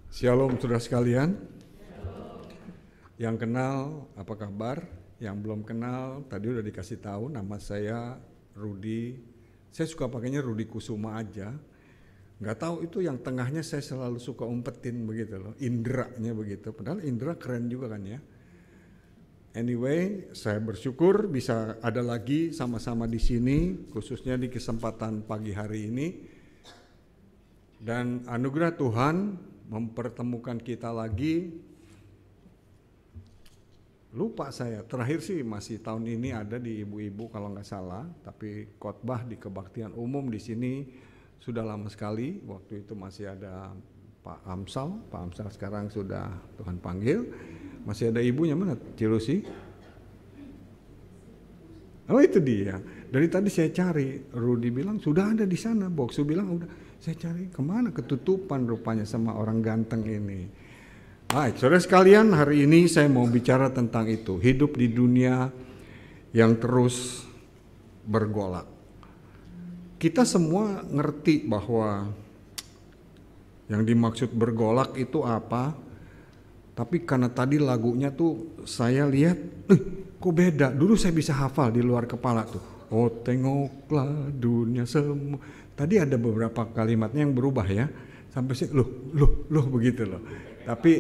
Shalom saudara sekalian. Yang kenal apa kabar? Yang belum kenal tadi udah dikasih tahu, nama saya Rudi. Saya suka pakainya Rudi Kusuma aja. Nggak tahu itu yang tengahnya saya selalu suka umpetin begitu loh, Indra-nya begitu. Padahal Indra keren juga kan ya. Anyway, saya bersyukur bisa ada lagi sama-sama di sini, khususnya di kesempatan pagi hari ini. Dan anugerah Tuhan mempertemukan kita lagi. Lupa saya, terakhir sih masih tahun ini ada di ibu-ibu kalau nggak salah, tapi khotbah di kebaktian umum di sini sudah lama sekali. Waktu itu masih ada Pak Amsal sekarang sudah Tuhan panggil. Masih ada ibunya mana? Cilusi? Oh itu dia. Dari tadi saya cari, Rudi bilang sudah ada di sana, Boksu bilang udah. Saya cari kemana, ketutupan rupanya sama orang ganteng ini. Baik, saudara sekalian, hari ini saya mau bicara tentang itu, hidup di dunia yang terus bergolak. Kita semua ngerti bahwa yang dimaksud bergolak itu apa, tapi karena tadi lagunya tuh saya lihat, kok beda, dulu saya bisa hafal di luar kepala tuh. Oh tengoklah dunia semua. Tadi ada beberapa kalimatnya yang berubah ya, sampai sih loh begitu loh. Tapi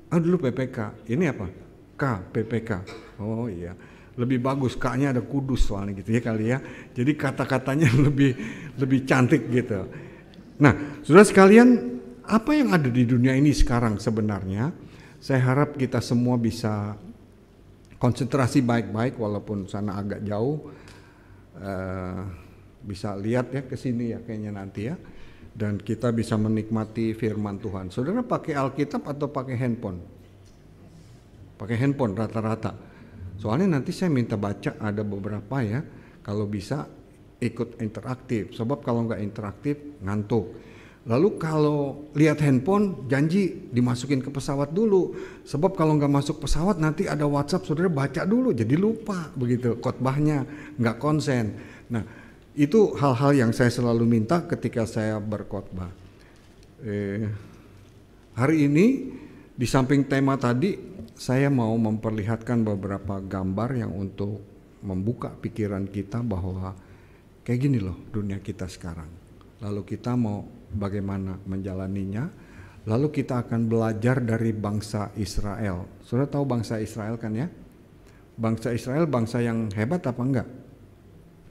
dulu PPK, ini apa? K, PPK. Oh iya, lebih bagus K-nya ada kudus soalnya gitu ya kali ya. Jadi kata-katanya lebih cantik gitu. Nah, saudara sekalian, apa yang ada di dunia ini sekarang sebenarnya? Saya harap kita semua bisa konsentrasi baik-baik walaupun sana agak jauh. Bisa lihat ya ke sini ya kayaknya nanti ya. Dan kita bisa menikmati firman Tuhan. Saudara pakai Alkitab atau pakai handphone? Pakai handphone rata-rata. Soalnya nanti saya minta baca ada beberapa ya. Kalau bisa ikut interaktif. Sebab kalau nggak interaktif ngantuk. Lalu kalau lihat handphone janji dimasukin ke pesawat dulu. Sebab kalau nggak masuk pesawat nanti ada WhatsApp saudara baca dulu. Jadi lupa begitu khotbahnya, nggak konsen. Nah itu hal-hal yang saya selalu minta ketika saya berkhotbah. Hari ini di samping tema tadi, saya mau memperlihatkan beberapa gambar yang untuk membuka pikiran kita bahwa kayak gini loh dunia kita sekarang. Lalu kita mau bagaimana menjalaninya. Lalu kita akan belajar dari bangsa Israel. Sudah tahu bangsa Israel kan ya? Bangsa Israel bangsa yang hebat apa enggak?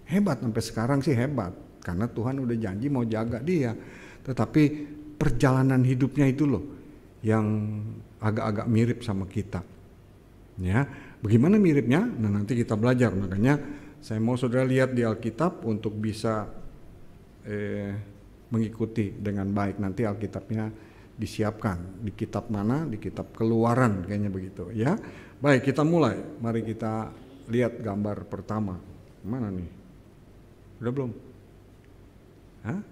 Hebat, sampai sekarang sih hebat. Karena Tuhan udah janji mau jaga dia. Tetapi perjalanan hidupnya itu loh yang agak-agak mirip sama kita. Ya, bagaimana miripnya? Nah nanti kita belajar. Makanya saya mau saudara lihat di Alkitab untuk bisa mengikuti dengan baik. Nanti Alkitabnya disiapkan. Di kitab mana? Di kitab Keluaran kayaknya begitu ya. Baik, kita mulai. Mari kita lihat gambar pertama. Mana nih? Udah belum? Hah?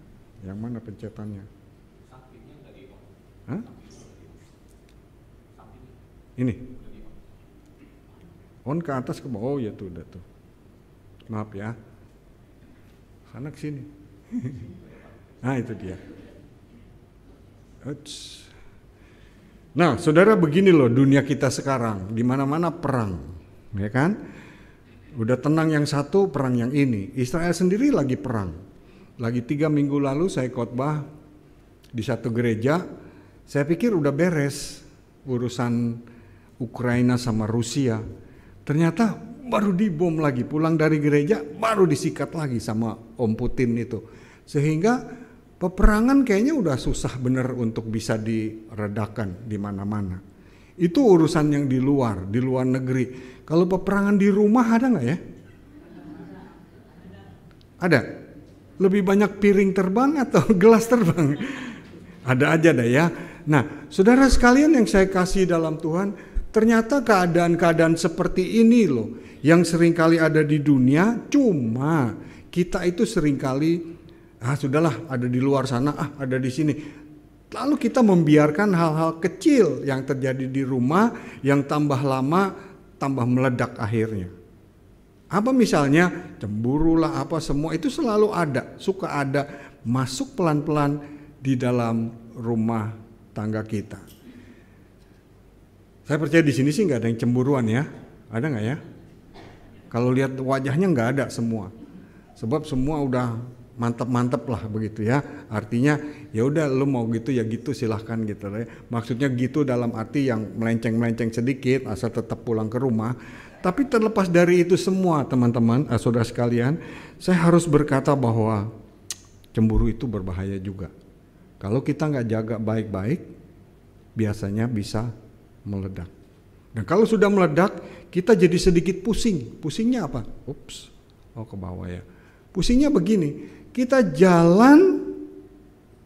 Yang mana pencetannya? Hah? Ini? On ke atas ke bawah. Oh ya tuh udah tuh. Maaf ya. Sana ke sini. Nah itu dia. Nah saudara begini loh dunia kita sekarang. Di mana-mana perang. Ya kan? Udah tenang yang satu, perang yang ini. Israel sendiri lagi perang. Lagi 3 minggu lalu saya khotbah di satu gereja. Saya pikir udah beres urusan Ukraina sama Rusia. Ternyata baru dibom lagi. Pulang dari gereja baru disikat lagi sama Om Putin itu. Sehingga peperangan kayaknya udah susah bener untuk bisa diredakan di mana-mana. Itu urusan yang di luar negeri. Kalau peperangan di rumah ada nggak ya? Ada. Lebih banyak piring terbang atau gelas terbang? Ada aja dah ya. Nah, saudara sekalian yang saya kasih dalam Tuhan, ternyata keadaan-keadaan seperti ini loh, yang seringkali ada di dunia, cuma kita itu seringkali, sudahlah ada di luar sana, ada di sini. Lalu kita membiarkan hal-hal kecil yang terjadi di rumah, yang tambah lama, tambah meledak akhirnya. Apa misalnya cemburu lah apa semua itu selalu ada, suka ada masuk pelan-pelan di dalam rumah tangga kita. Saya percaya di sini sih nggak ada yang cemburuan ya. Ada nggak ya? Kalau lihat wajahnya nggak ada semua. Sebab semua udah mantap-mantap lah begitu ya. Artinya ya udah lu mau gitu ya gitu silahkan gitu ya. Maksudnya gitu dalam arti yang melenceng-melenceng sedikit asal tetap pulang ke rumah. Tapi terlepas dari itu semua teman-teman, saudara sekalian, saya harus berkata bahwa cemburu itu berbahaya juga. Kalau kita nggak jaga baik-baik, biasanya bisa meledak. Dan kalau sudah meledak, kita jadi sedikit pusing. Pusingnya apa? Ups, ke bawah ya. Pusingnya begini, kita jalan,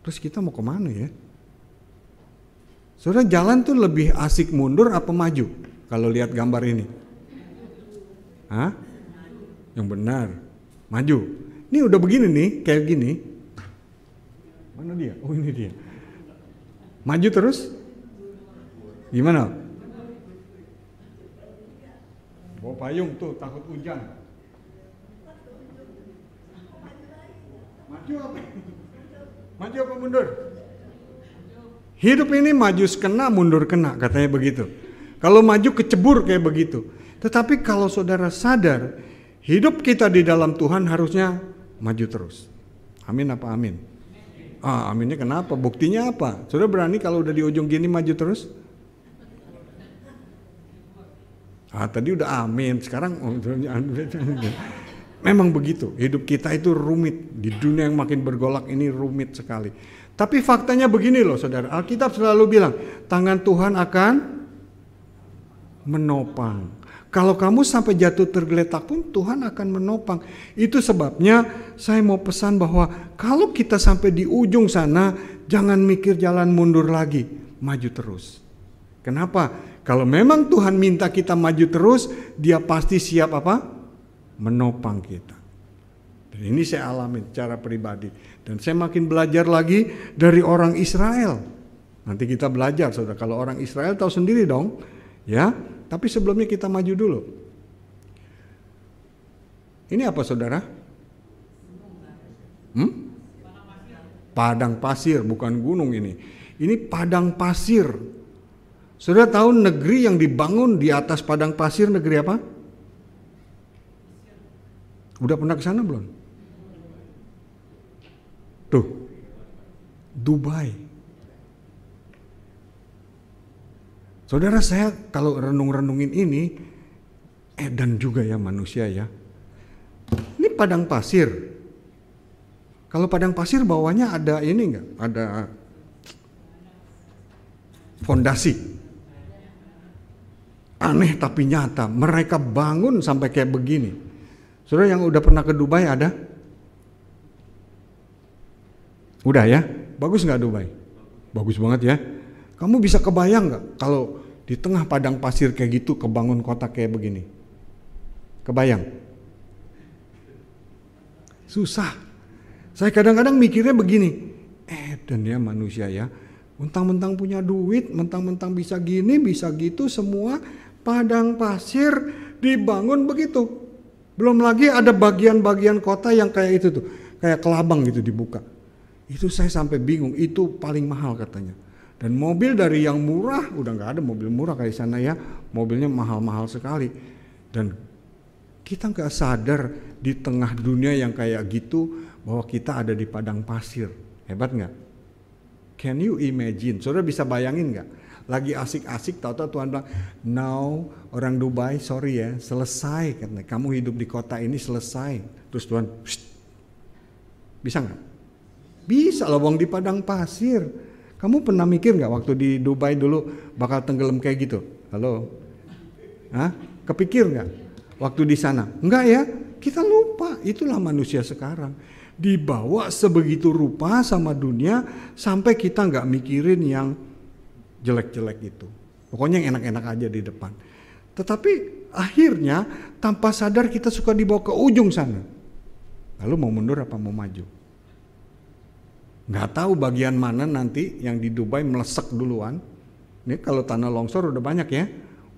terus kita mau kemana ya? Saudara, jalan tuh lebih asik mundur apa maju? Kalau lihat gambar ini. Hah? Yang benar, maju. Ini udah begini nih, kayak gini. Mana dia? Oh ini dia. Maju terus? Gimana? Bawa payung tuh, takut hujan. Maju apa? Maju apa mundur? Hidup ini maju kena, mundur kena, katanya begitu. Kalau maju kecebur kayak begitu. Tetapi kalau saudara sadar, hidup kita di dalam Tuhan harusnya maju terus. Amin apa amin? Aminnya kenapa? Buktinya apa? Saudara berani kalau udah di ujung gini maju terus? Tadi udah amin, sekarang memang begitu. Hidup kita itu rumit. Di dunia yang makin bergolak ini rumit sekali. Tapi faktanya begini loh saudara. Alkitab selalu bilang, tangan Tuhan akan menopang. Kalau kamu sampai jatuh tergeletak pun Tuhan akan menopang. Itu sebabnya saya mau pesan bahwa kalau kita sampai di ujung sana, jangan mikir jalan mundur lagi, maju terus. Kenapa? Kalau memang Tuhan minta kita maju terus, Dia pasti siap apa? Menopang kita. Dan ini saya alami secara pribadi. Dan saya makin belajar lagi dari orang Israel. Nanti kita belajar, saudara. Kalau orang Israel tahu sendiri dong, ya. Tapi sebelumnya kita maju dulu. Ini apa saudara? Padang pasir, bukan gunung ini. Ini padang pasir. Saudara tahu negeri yang dibangun di atas padang pasir negeri apa? Udah pernah ke sana belum? Tuh, Dubai. Saudara, saya kalau renung-renungin ini, edan juga ya manusia ya. Ini padang pasir. Kalau padang pasir bawahnya ada ini enggak? Ada fondasi. Aneh tapi nyata, mereka bangun sampai kayak begini. Saudara yang udah pernah ke Dubai ada? Udah ya? Bagus nggak Dubai? Bagus banget ya. Kamu bisa kebayang nggak kalau di tengah padang pasir kayak gitu kebangun kota kayak begini? Kebayang? Susah. Saya kadang-kadang mikirnya begini, dan ya manusia ya, mentang-mentang punya duit, mentang-mentang bisa gini, bisa gitu, semua padang pasir dibangun begitu. Belum lagi ada bagian-bagian kota yang kayak itu tuh, kayak kelabang gitu dibuka. Itu saya sampai bingung, itu paling mahal katanya. Dan mobil dari yang murah, udah nggak ada mobil murah kayak sana ya, mobilnya mahal-mahal sekali. Dan kita nggak sadar di tengah dunia yang kayak gitu bahwa kita ada di padang pasir. Hebat nggak? Can you imagine? Saudara bisa bayangin nggak? Lagi asik-asik, tahu-tahu Tuhan bilang, now orang Dubai, sorry ya, selesai. Katanya, kamu hidup di kota ini selesai. Terus Tuhan, bisa nggak? Bisa loh, bang, di padang pasir. Kamu pernah mikir nggak waktu di Dubai dulu bakal tenggelam kayak gitu? Halo? Hah? Kepikir nggak? Waktu di sana? Enggak ya? Kita lupa. Itulah manusia sekarang. Dibawa sebegitu rupa sama dunia sampai kita nggak mikirin yang jelek-jelek itu. Pokoknya yang enak-enak aja di depan. Tetapi akhirnya tanpa sadar kita suka dibawa ke ujung sana. Lalu mau mundur apa mau maju? Nggak tahu bagian mana nanti yang di Dubai melesek duluan. Ini kalau tanah longsor udah banyak ya.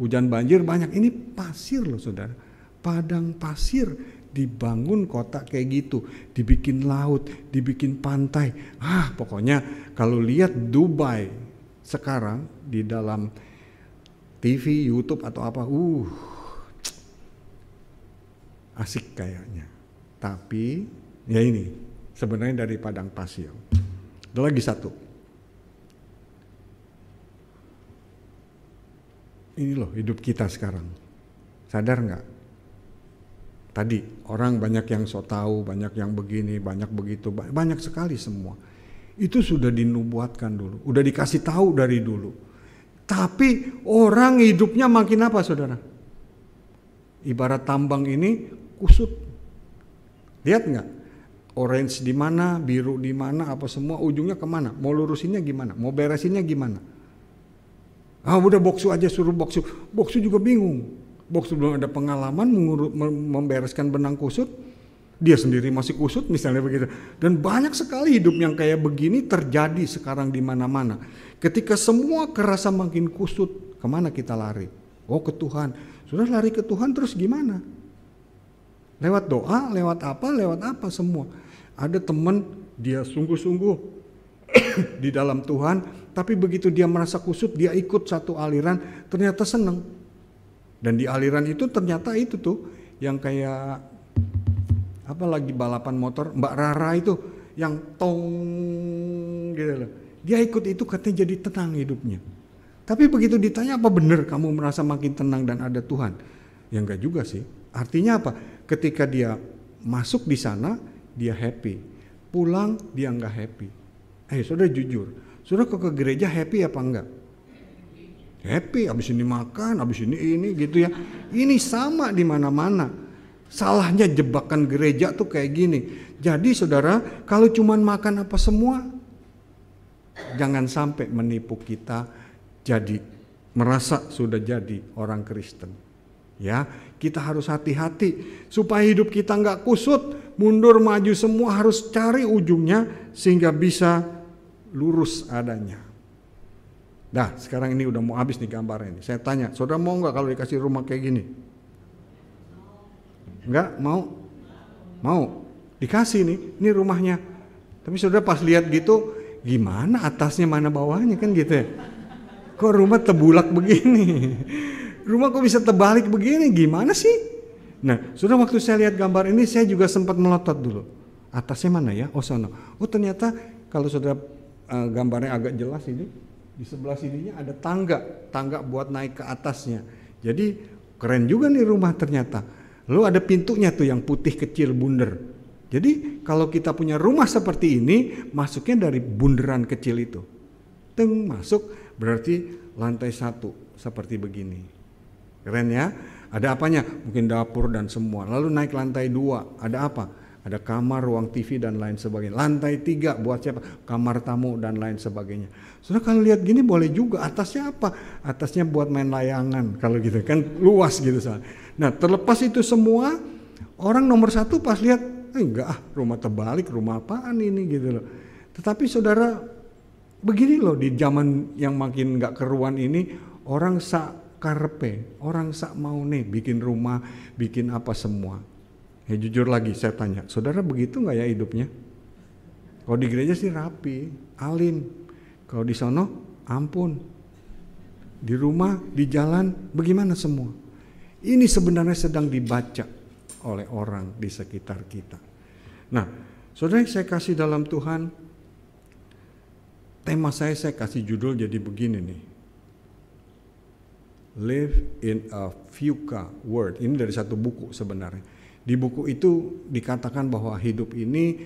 Hujan banjir banyak. Ini pasir loh saudara. Padang pasir. Dibangun kota kayak gitu. Dibikin laut. Dibikin pantai. Pokoknya kalau lihat Dubai sekarang di dalam TV, YouTube atau apa, asik kayaknya. Tapi ya ini sebenarnya dari padang pasir. Ada lagi satu. Ini loh hidup kita sekarang. Sadar nggak? Tadi orang banyak yang sok tahu, banyak yang begini, banyak begitu, banyak sekali semua. Itu sudah dinubuatkan dulu, udah dikasih tahu dari dulu. Tapi orang hidupnya makin apa, saudara? Ibarat tambang ini kusut. Lihat nggak? Orange di mana, biru di mana, apa semua ujungnya kemana? Mau lurusinnya gimana? Mau beresinnya gimana? Udah boksu aja, suruh boksu. Boksu juga bingung. Boksu belum ada pengalaman membereskan benang kusut. Dia sendiri masih kusut misalnya begitu. Dan banyak sekali hidup yang kayak begini terjadi sekarang di mana-mana. Ketika semua kerasa makin kusut, kemana kita lari? Oh, ke Tuhan. Sudah lari ke Tuhan terus gimana? Lewat doa, lewat apa semua. Ada teman dia sungguh-sungguh di dalam Tuhan, tapi begitu dia merasa kusut, dia ikut satu aliran, ternyata senang. Dan di aliran itu ternyata itu tuh yang kayak apa lagi balapan motor, Mbak Rara itu yang tong gitu loh. Dia ikut itu katanya jadi tenang hidupnya. Tapi begitu ditanya apa benar kamu merasa makin tenang dan ada Tuhan? Ya enggak juga sih. Artinya apa? Ketika dia masuk di sana, dia happy. Pulang dia enggak happy. Saudara jujur, saudara ke gereja happy apa enggak? Happy, abis ini makan, abis ini gitu ya. Ini sama di mana-mana. Salahnya jebakan gereja tuh kayak gini. Jadi saudara, kalau cuman makan apa semua, jangan sampai menipu kita jadi merasa sudah jadi orang Kristen. Ya, kita harus hati-hati supaya hidup kita nggak kusut, mundur maju semua, harus cari ujungnya sehingga bisa lurus adanya. Nah, sekarang ini udah mau habis nih gambarnya ini. Saya tanya, saudara mau nggak kalau dikasih rumah kayak gini? Enggak, mau? Mau. Dikasih nih, ini rumahnya. Tapi saudara pas lihat gitu, gimana atasnya mana bawahnya kan gitu ya. Kok rumah terbulak begini? Rumah kok bisa terbalik begini? Gimana sih? Nah, saudara waktu saya lihat gambar ini saya juga sempat melotot dulu. Atasnya mana ya? Oh sana. Oh ternyata kalau saudara gambarnya agak jelas ini, di sebelah sininya ada tangga buat naik ke atasnya. Jadi keren juga nih rumah ternyata. Lalu ada pintunya tuh yang putih kecil bunder. Jadi kalau kita punya rumah seperti ini, masuknya dari bunderan kecil itu. Teng masuk berarti lantai 1 seperti begini. Keren ya? Ada apanya? Mungkin dapur dan semua. Lalu naik lantai 2, ada apa? Ada kamar, ruang TV dan lain sebagainya. Lantai 3 buat siapa? Kamar tamu dan lain sebagainya. Saudara kalau lihat gini boleh juga. Atasnya apa? Atasnya buat main layangan. Kalau gitu kan luas gitu. Nah terlepas itu semua, orang nomor 1 pas lihat, enggak rumah terbalik, rumah apaan ini gitu loh. Tetapi saudara, begini loh di zaman yang makin gak keruan ini, orang sak karpe, orang sak mau nih bikin rumah, bikin apa semua. Ya jujur lagi saya tanya, saudara begitu gak ya hidupnya? Kalau di gereja sih rapi, alim. Kalau di sono, ampun. Di rumah, di jalan, bagaimana semua? Ini sebenarnya sedang dibaca oleh orang di sekitar kita. Nah, saudara yang saya kasih dalam Tuhan, tema saya kasih judul jadi begini nih. Live in a VUCA world. Ini dari satu buku sebenarnya. Di buku itu dikatakan bahwa hidup ini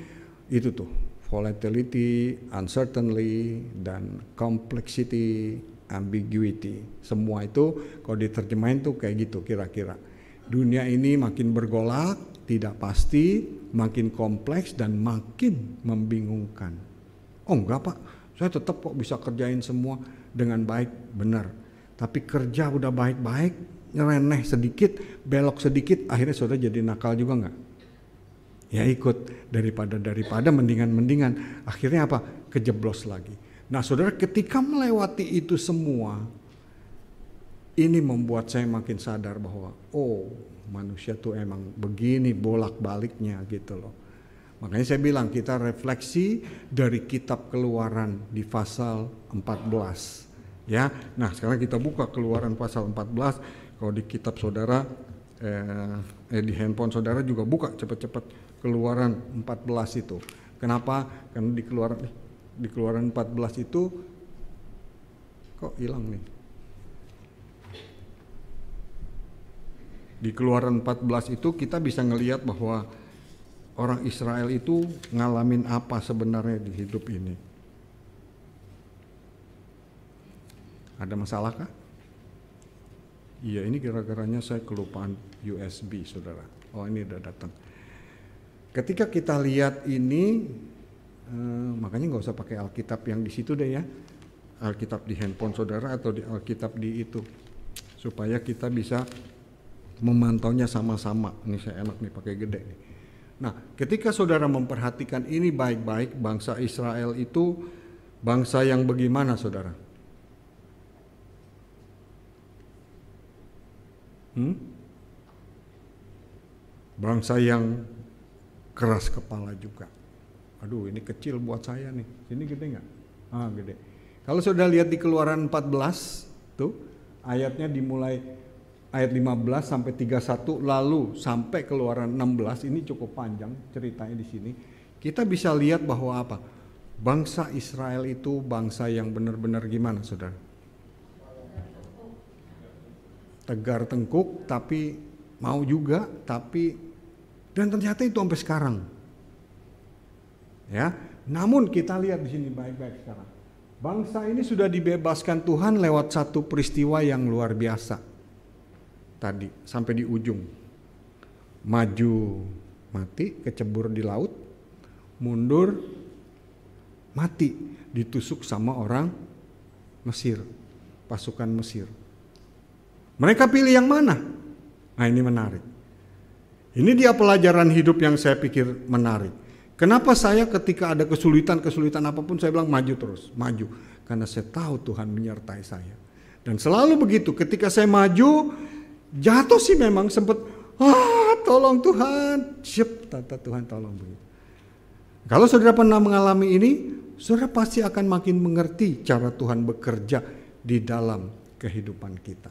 itu tuh volatility, uncertainty, dan complexity, ambiguity. Semua itu kalau diterjemahin tuh kayak gitu kira-kira. Dunia ini makin bergolak, tidak pasti, makin kompleks dan makin membingungkan. Oh enggak Pak, saya tetap kok bisa kerjain semua dengan baik, benar. Tapi kerja udah baik-baik, nyereneh sedikit, belok sedikit, akhirnya saudara jadi nakal juga enggak? Ya ikut, daripada mendingan. Akhirnya apa? Kejeblos lagi. Nah saudara ketika melewati itu semua, ini membuat saya makin sadar bahwa manusia tuh emang begini bolak-baliknya gitu loh. Makanya saya bilang kita refleksi dari kitab Keluaran di pasal 14. Ya, nah sekarang kita buka Keluaran pasal 14. Kalau di kitab saudara, di handphone saudara juga buka cepat-cepat Keluaran 14 itu. Kenapa? Karena di Keluaran 14 itu kok hilang nih. Di Keluaran 14 itu kita bisa ngelihat bahwa orang Israel itu ngalamin apa sebenarnya di hidup ini. Ada masalah kah? Iya, ini gara-garanya saya kelupaan USB, saudara. Oh, ini udah datang. Ketika kita lihat ini, makanya nggak usah pakai Alkitab yang di situ deh ya. Alkitab di handphone saudara atau di Alkitab di itu, supaya kita bisa memantaunya sama-sama. Ini saya enak nih pakai gede nih. Nah, ketika saudara memperhatikan ini baik-baik, bangsa Israel itu bangsa yang bagaimana, saudara? Bangsa yang keras kepala juga. Aduh, ini kecil buat saya nih. Ini gede nggak? Gede. Kalau sudah lihat di Keluaran 14 tuh ayatnya dimulai ayat 15 sampai 31 lalu sampai Keluaran 16, ini cukup panjang ceritanya di sini. Kita bisa lihat bahwa apa? Bangsa Israel itu bangsa yang benar-benar gimana, saudara? Tegar tengkuk, tapi mau juga, dan ternyata itu sampai sekarang. Ya, namun kita lihat di sini baik-baik sekarang. Bangsa ini sudah dibebaskan Tuhan lewat satu peristiwa yang luar biasa. Tadi sampai di ujung. Maju mati, kecebur di laut, mundur mati, ditusuk sama orang Mesir, pasukan Mesir. Mereka pilih yang mana? Nah, ini menarik. Ini dia pelajaran hidup yang saya pikir menarik. Kenapa saya ketika ada kesulitan apapun saya bilang maju terus, maju. Karena saya tahu Tuhan menyertai saya. Dan selalu begitu, ketika saya maju, jatuh sih memang sempat, tolong Tuhan, siap, tata Tuhan tolong begitu. Kalau saudara pernah mengalami ini, saudara pasti akan makin mengerti cara Tuhan bekerja di dalam kehidupan kita.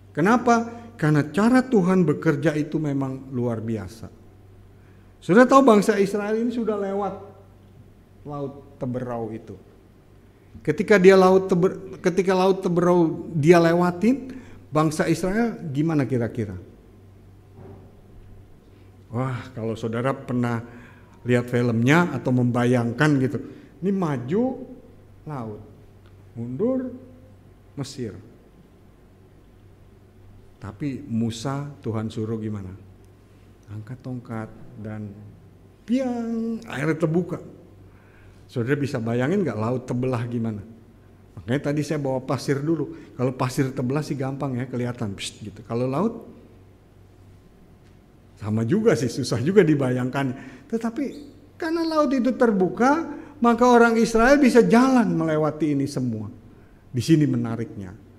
Kenapa? Karena cara Tuhan bekerja itu memang luar biasa. Sudah tahu bangsa Israel ini sudah lewat laut Teberau itu. Ketika laut Teberau dia lewatin, bangsa Israel gimana kira-kira? Wah, kalau saudara pernah lihat filmnya atau membayangkan gitu. Ini maju laut, mundur Mesir. Tapi Musa Tuhan suruh gimana? Angkat tongkat dan piang, airnya terbuka. Saudara bisa bayangin gak laut terbelah gimana? Makanya tadi saya bawa pasir dulu. Kalau pasir terbelah sih gampang ya, kelihatan gitu. Kalau laut sama juga sih, susah juga dibayangkan. Tetapi karena laut itu terbuka, maka orang Israel bisa jalan melewati ini semua. Di sini menariknya.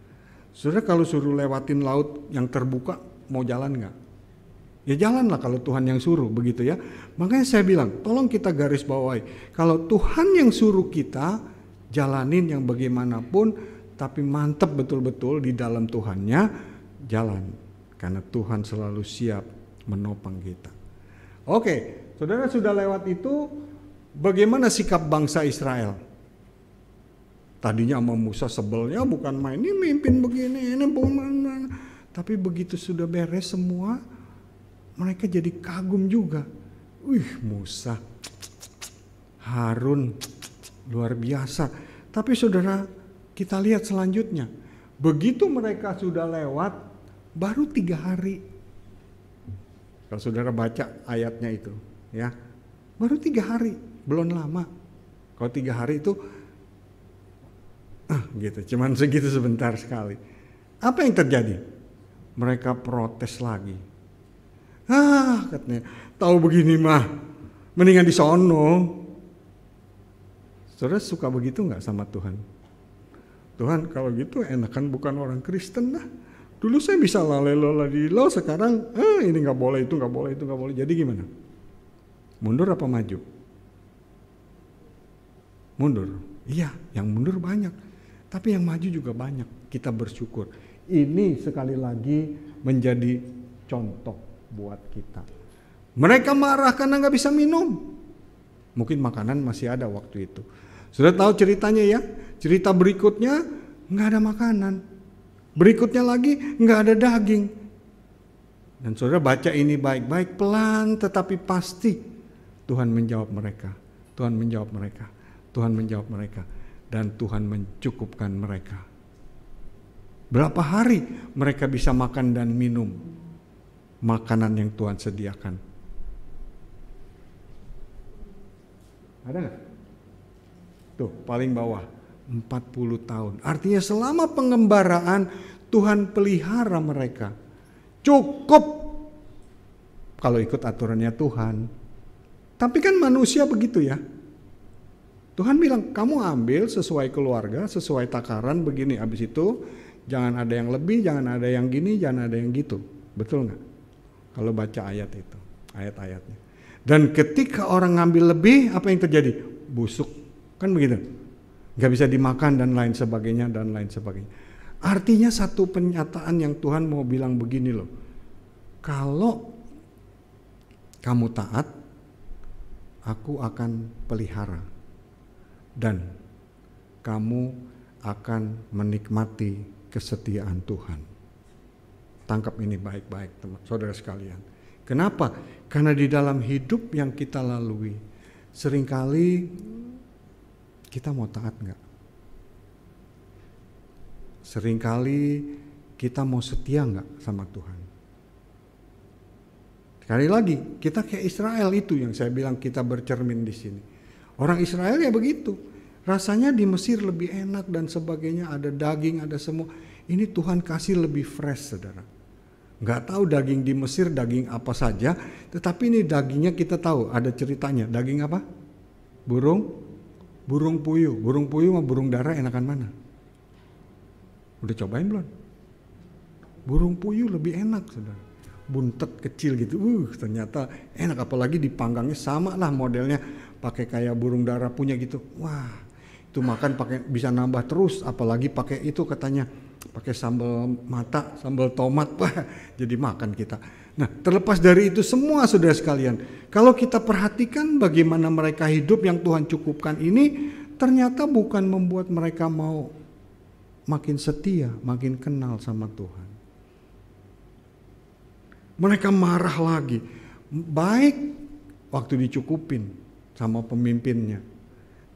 Saudara kalau suruh lewatin laut yang terbuka, mau jalan nggak? Ya jalanlah kalau Tuhan yang suruh, begitu ya. Makanya saya bilang, tolong kita garis bawahi. Kalau Tuhan yang suruh kita, jalanin yang bagaimanapun, tapi mantep betul-betul di dalam Tuhannya, jalan. Karena Tuhan selalu siap menopang kita. Oke, saudara sudah lewat itu, bagaimana sikap bangsa Israel? Tadinya sama Musa sebelnya bukan main, ini mimpin begini, ini bagaimana. Tapi begitu sudah beres semua, mereka jadi kagum juga. Musa, Harun, luar biasa. Tapi saudara, kita lihat selanjutnya. Begitu mereka sudah lewat, baru 3 hari. Kalau saudara baca ayatnya itu, ya, baru 3 hari, belum lama. Kalau 3 hari itu, gitu, cuman segitu sebentar sekali. Apa yang terjadi? Mereka protes lagi. Katanya, tahu begini mah, mendingan di sono. Saudara suka begitu nggak sama Tuhan? Tuhan kalau gitu enakan bukan orang Kristen dah. Dulu saya bisa lalelo, sekarang ini nggak boleh, itu nggak boleh, itu nggak boleh. Jadi gimana? Mundur apa maju? Mundur. Iya, yang mundur banyak. Tapi yang maju juga banyak, kita bersyukur. Ini sekali lagi menjadi contoh buat kita. Mereka marah karena nggak bisa minum. Mungkin makanan masih ada waktu itu. Sudah tahu ceritanya ya? Cerita berikutnya nggak ada makanan. Berikutnya lagi nggak ada daging. Dan saudara baca ini baik-baik, pelan tetapi pasti Tuhan menjawab mereka. Tuhan menjawab mereka. Tuhan menjawab mereka. Dan Tuhan mencukupkan mereka. Berapa hari mereka bisa makan dan minum makanan yang Tuhan sediakan? Ada nggak? Tuh, paling bawah, 40 tahun. Artinya selama pengembaraan Tuhan pelihara mereka. Cukup kalau ikut aturannya Tuhan. Tapi kan manusia begitu ya. Tuhan bilang, kamu ambil sesuai keluarga, sesuai takaran begini. Habis itu jangan ada yang lebih, jangan ada yang gini, jangan ada yang gitu. Betul nggak? Kalau baca ayat itu, ayat-ayatnya. Dan ketika orang ngambil lebih, apa yang terjadi? Busuk. Kan begitu? Nggak bisa dimakan dan lain sebagainya, dan lain sebagainya. Artinya satu pernyataan yang Tuhan mau bilang begini loh. Kalau kamu taat, aku akan pelihara. Dan kamu akan menikmati kesetiaan Tuhan. Tangkap ini baik-baik teman, saudara sekalian. Kenapa? Karena di dalam hidup yang kita lalui, seringkali kita mau taat nggak? Seringkali kita mau setia nggak sama Tuhan? Sekali lagi, kita kayak Israel itu yang saya bilang kita bercermin di sini. Orang Israel ya begitu. Rasanya di Mesir lebih enak dan sebagainya, ada daging, ada semua. Ini Tuhan kasih lebih fresh, saudara. Nggak tahu daging di Mesir daging apa saja, tetapi ini dagingnya kita tahu, ada ceritanya. Daging apa? Burung puyuh. Burung puyuh sama burung dara enakan mana? Udah cobain belum? Burung puyuh lebih enak, saudara. Buntet kecil gitu, ternyata enak. Apalagi dipanggangnya sama lah modelnya, pakai kayak burung dara punya gitu. Wah, itu makan pakai bisa nambah terus. Apalagi pakai itu katanya, pakai sambal mata, sambal tomat. Wah, jadi makan kita. Nah, terlepas dari itu semua saudara sekalian, kalau kita perhatikan bagaimana mereka hidup yang Tuhan cukupkan ini, ternyata bukan membuat mereka mau makin setia, makin kenal sama Tuhan. Mereka marah lagi. Baik waktu dicukupin sama pemimpinnya.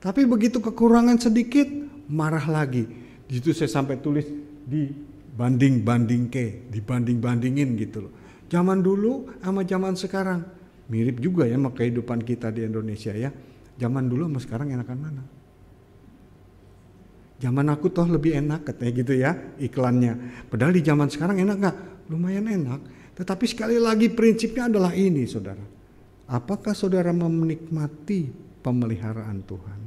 Tapi begitu kekurangan sedikit, marah lagi. Di situ saya sampai tulis dibanding-bandingin gitu loh. Zaman dulu sama zaman sekarang. Mirip juga ya sama kehidupan kita di Indonesia ya. Zaman dulu sama sekarang enakan mana? Zaman aku toh lebih enak katanya gitu ya iklannya. Padahal di zaman sekarang enak gak? Lumayan enak. Tetapi sekali lagi prinsipnya adalah ini saudara. Apakah saudara menikmati pemeliharaan Tuhan?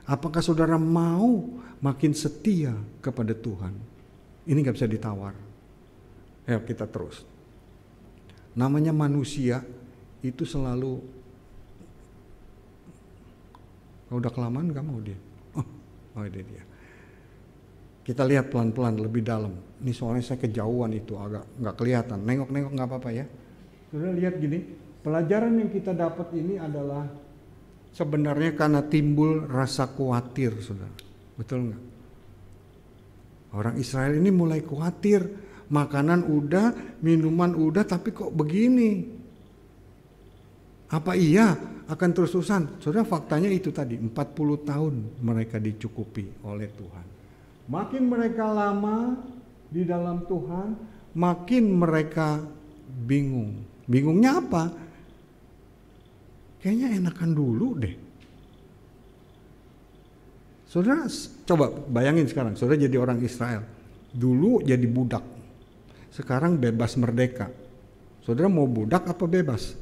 Apakah saudara mau makin setia kepada Tuhan? Ini gak bisa ditawar. Ayo kita terus. Namanya manusia itu selalu, kalau udah kelamaan gak mau dia. Oh ini dia. Kita lihat pelan-pelan lebih dalam. Ini soalnya saya kejauhan itu agak nggak kelihatan. Nengok-nengok nggak apa-apa ya. Sudah lihat gini, pelajaran yang kita dapat ini adalah sebenarnya karena timbul rasa khawatir, saudara. Betul nggak? Orang Israel ini mulai khawatir. Makanan udah, minuman udah, tapi kok begini? Apa iya akan terus-terusan? Saudara, faktanya itu tadi 40 tahun mereka dicukupi oleh Tuhan. Makin mereka lama di dalam Tuhan, makin mereka bingung. Bingungnya apa? Kayaknya enakan dulu deh. Saudara coba bayangin sekarang, saudara jadi orang Israel. Dulu jadi budak, sekarang bebas merdeka. Saudara mau budak apa bebas?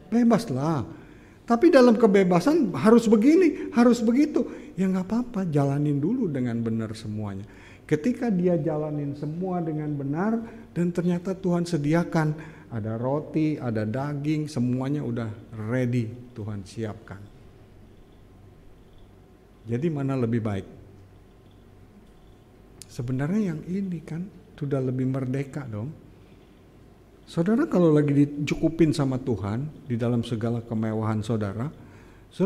Bebas lah. Tapi dalam kebebasan harus begini, harus begitu. Ya nggak apa-apa, jalanin dulu dengan benar semuanya. Ketika dia jalanin semua dengan benar dan ternyata Tuhan sediakan ada roti, ada daging, semuanya udah ready, Tuhan siapkan. Jadi mana lebih baik? Sebenarnya yang ini kan sudah lebih merdeka dong. Saudara kalau lagi dicukupin sama Tuhan di dalam segala kemewahan saudara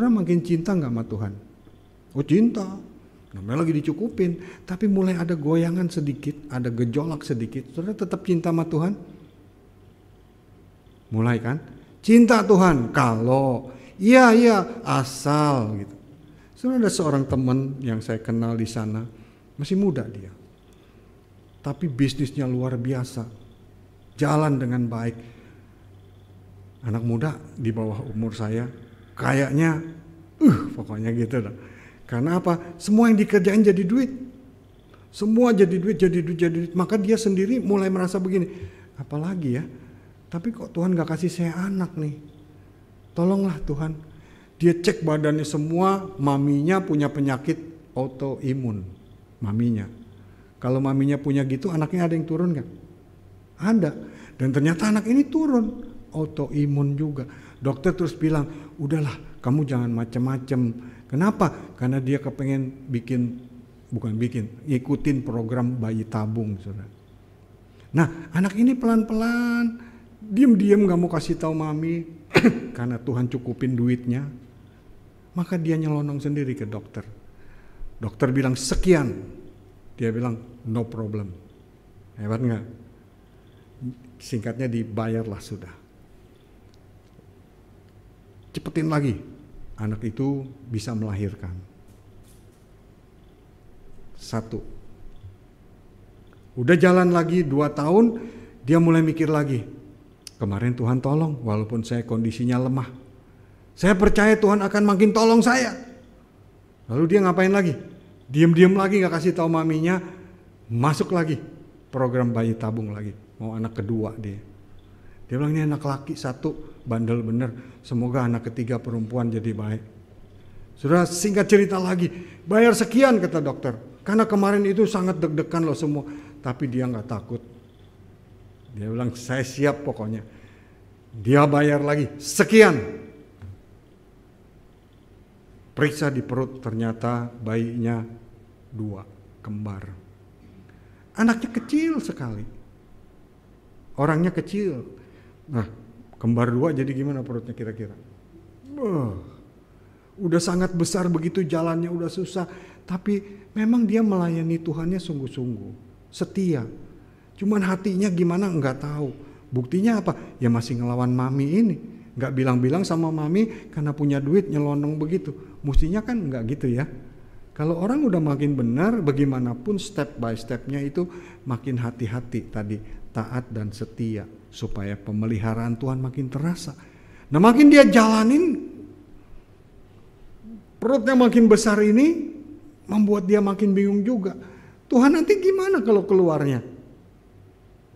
makin cinta nggak sama Tuhan? Oh cinta, namanya lagi dicukupin. Tapi mulai ada goyangan sedikit, ada gejolak sedikit, saudara tetap cinta sama Tuhan? Mulai kan? Cinta Tuhan kalau iya asal gitu. Saudara ada seorang teman yang saya kenal di sana, masih muda dia. Tapi bisnisnya luar biasa. Jalan dengan baik. Anak muda di bawah umur saya, kayaknya pokoknya gitu dah. Karena apa? Semua yang dikerjain jadi duit. Semua jadi duit. Maka dia sendiri mulai merasa begini, apalagi ya? Tapi kok Tuhan gak kasih saya anak nih? Tolonglah Tuhan. Dia cek badannya semua, maminya punya penyakit autoimun. Maminya. Kalau maminya punya gitu, anaknya ada yang turun gak? Ada. Dan ternyata anak ini turun. Autoimun juga. Dokter terus bilang, udahlah kamu jangan macem-macem. Kenapa? Karena dia kepengen ngikutin program bayi tabung. Saudara. Nah anak ini pelan-pelan, diam-diam gak mau kasih tahu mami. Karena Tuhan cukupin duitnya. Maka dia nyelonong sendiri ke dokter. Dokter bilang sekian. Dia bilang no problem. Hebat gak? Singkatnya dibayarlah sudah. Cepetin lagi. Anak itu bisa melahirkan. 1. Udah jalan lagi 2 tahun, dia mulai mikir lagi. Kemarin Tuhan tolong, walaupun saya kondisinya lemah. Saya percaya Tuhan akan makin tolong saya. Lalu dia ngapain lagi? Diam-diam lagi gak kasih tahu maminya, masuk lagi program bayi tabung lagi. Mau anak kedua dia. Dia bilang ini anak laki 1, bandel bener. Semoga anak ketiga perempuan jadi baik. Sudah singkat cerita lagi, bayar sekian kata dokter. Karena kemarin itu sangat deg-degan loh semua. Tapi dia gak takut. Dia bilang saya siap pokoknya. Dia bayar lagi sekian. Periksa di perut ternyata bayinya 2, kembar. Anaknya kecil sekali. Orangnya kecil. Nah, kembar 2 jadi gimana perutnya kira-kira? Udah sangat besar begitu jalannya udah susah. Tapi memang dia melayani Tuhannya sungguh-sungguh. Setia. Cuman hatinya gimana enggak tahu. Buktinya apa? Ya masih ngelawan mami ini. Enggak bilang-bilang sama mami karena punya duit nyelonong begitu. Mestinya kan enggak gitu ya. Kalau orang udah makin benar, bagaimanapun step by stepnya itu makin hati-hati tadi, taat dan setia supaya pemeliharaan Tuhan makin terasa. Nah makin dia jalanin, perutnya makin besar ini membuat dia makin bingung juga. Tuhan nanti gimana kalau keluarnya?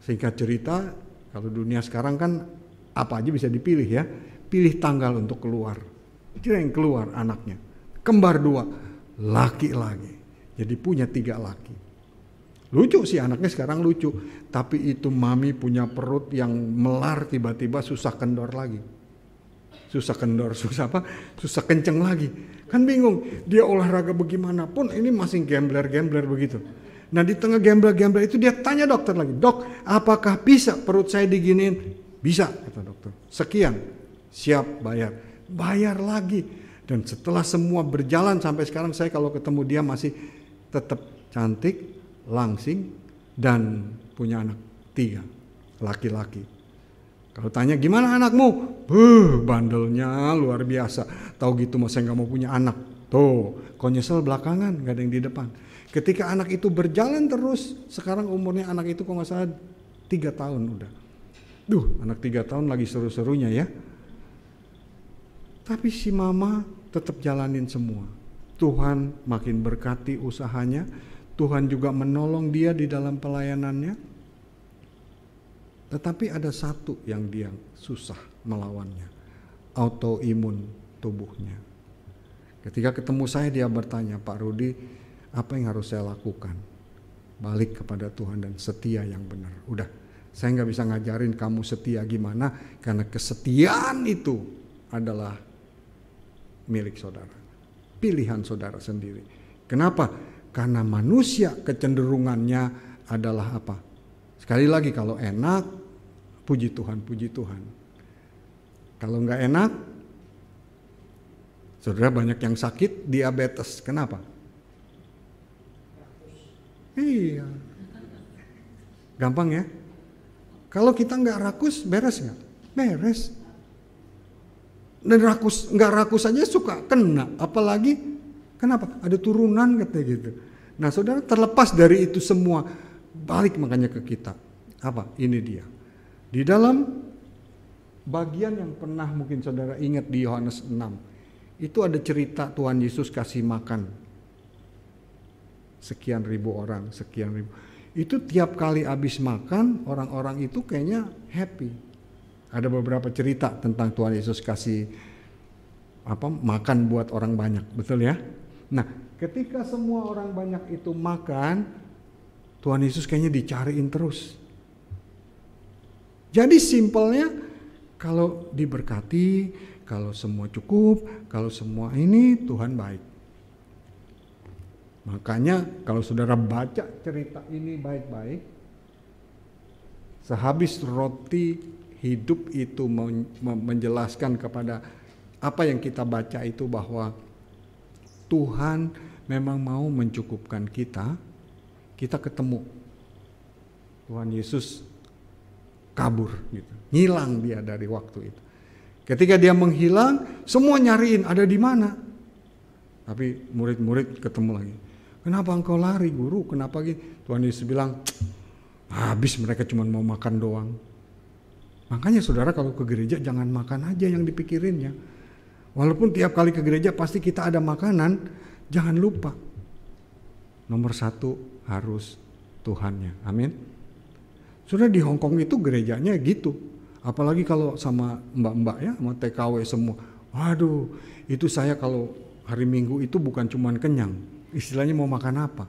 Singkat cerita, kalau dunia sekarang kan apa aja bisa dipilih ya. Pilih tanggal untuk keluar. Kira yang keluar anaknya. Kembar 2. Laki lagi. Jadi punya 3 laki. Lucu sih anaknya sekarang lucu. Tapi itu mami punya perut yang melar tiba-tiba susah kendor lagi. Susah kendor, susah apa? Susah kenceng lagi. Kan bingung. Dia olahraga bagaimanapun ini masih gambler-gambler begitu. Nah di tengah gambler-gambler itu dia tanya dokter lagi. Dok, apakah bisa perut saya diginiin? Bisa kata dokter. Sekian. Siap bayar. Bayar lagi. Dan setelah semua berjalan sampai sekarang saya kalau ketemu dia masih tetap cantik, langsing, dan punya anak 3 laki-laki. Kalau tanya gimana anakmu? Bandelnya luar biasa. Tahu gitu mau saya nggak mau punya anak. Tuh, kok nyesel belakangan nggak ada yang di depan. Ketika anak itu berjalan terus, sekarang umurnya anak itu kok nggak salah 3 tahun udah. Anak 3 tahun lagi seru-serunya ya. Tapi si mama tetap jalanin semua. Tuhan makin berkati usahanya. Tuhan juga menolong dia di dalam pelayanannya. Tetapi ada satu yang dia susah melawannya. Autoimun tubuhnya. Ketika ketemu saya dia bertanya, Pak Rudi, apa yang harus saya lakukan? Balik kepada Tuhan dan setia yang benar. Udah, saya nggak bisa ngajarin kamu setia gimana. Karena kesetiaan itu adalah milik saudara. Pilihan saudara sendiri. Kenapa? Karena manusia kecenderungannya adalah apa? Sekali lagi, kalau enak, puji Tuhan, puji Tuhan. Kalau nggak enak, saudara, banyak yang sakit diabetes. Kenapa? Iya. Gampang ya. Kalau kita nggak rakus, beres nggak? Beres. Dan nggak rakus aja suka kena. Apalagi, kenapa? Ada turunan katanya gitu. Nah saudara, terlepas dari itu semua, balik makanya ke kita. Apa? Ini dia. Di dalam bagian yang pernah mungkin saudara ingat di Yohanes 6, itu ada cerita Tuhan Yesus kasih makan sekian ribu orang, sekian ribu. Itu tiap kali habis makan, orang-orang itu kayaknya happy. Ada beberapa cerita tentang Tuhan Yesus kasih makan buat orang banyak, betul ya? Nah, ketika semua orang banyak itu makan, Tuhan Yesus kayaknya dicariin terus. Jadi simpelnya, kalau diberkati, kalau semua cukup, kalau semua ini, Tuhan baik. Makanya kalau saudara baca cerita ini baik-baik, sehabis roti hidup itu menjelaskan kepada apa yang kita baca itu, bahwa Tuhan memang mau mencukupkan kita ketemu. Tuhan Yesus kabur gitu, ngilang dia dari waktu itu. Ketika dia menghilang, semua nyariin ada di mana. Tapi murid-murid ketemu lagi. Kenapa engkau lari, guru? Kenapa gitu? Tuhan Yesus bilang, habis mereka cuma mau makan doang. Makanya saudara, kalau ke gereja jangan makan aja yang dipikirin ya. Walaupun tiap kali ke gereja pasti kita ada makanan, jangan lupa. Nomor satu harus Tuhannya. Amin. Sudah di Hong Kong itu gerejanya gitu. Apalagi kalau sama mbak-mbak ya, sama TKW semua. Waduh, itu saya kalau hari Minggu itu bukan cuman kenyang. Istilahnya mau makan apa?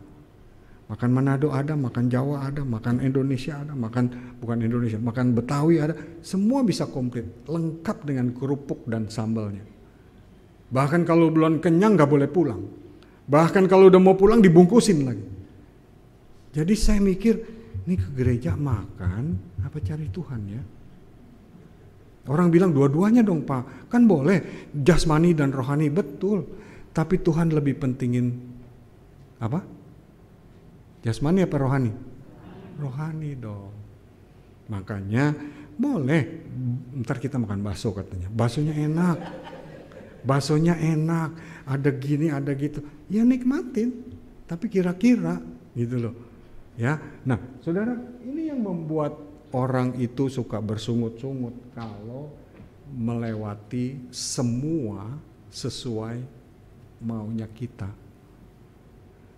Makan Manado ada, makan Jawa ada, makan Indonesia ada, makan Betawi ada. Semua bisa komplit, lengkap dengan kerupuk dan sambalnya. Bahkan kalau belum kenyang gak boleh pulang. Bahkan kalau udah mau pulang dibungkusin lagi. Jadi saya mikir, ini ke gereja makan apa cari Tuhan ya? Orang bilang dua-duanya dong Pak. Kan boleh jasmani dan rohani, betul. Tapi Tuhan lebih pentingin apa? Jasmani apa rohani? Rohani dong. Makanya boleh ntar kita makan bakso katanya. Baksonya enak. Baksonya enak. Ada gini, ada gitu. Ya nikmatin. Tapi kira-kira gitu loh. Ya. Nah, saudara, ini yang membuat orang itu suka bersungut-sungut kalau melewati semua sesuai maunya kita.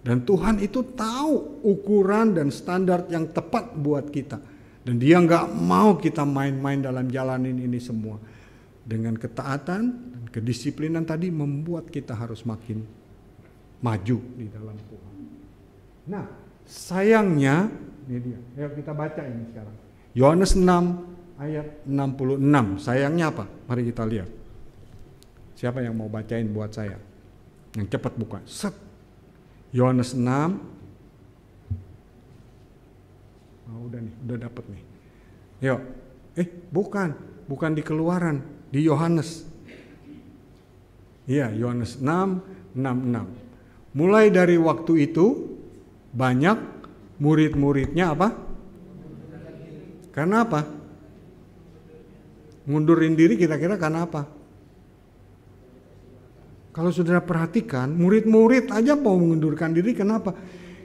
Dan Tuhan itu tahu ukuran dan standar yang tepat buat kita. Dan dia nggak mau kita main-main dalam jalanin ini semua. Dengan ketaatan dan kedisiplinan tadi membuat kita harus makin maju di dalam Tuhan. Nah, sayangnya, ini dia. Ayo kita baca ini sekarang. Yohanes 6 ayat 66. Sayangnya apa? Mari kita lihat. Siapa yang mau bacain buat saya? Yang cepat buka. Set. Yohanes 6. Udah nih, udah dapat nih. Yuk. Bukan di Keluaran, di Yohanes. Iya, Yohanes 6:66. Mulai dari waktu itu banyak murid-muridnya apa? Karena apa? Ngundurin diri kira-kira karena apa? Kalau saudara perhatikan, murid-murid aja mau mengundurkan diri, kenapa?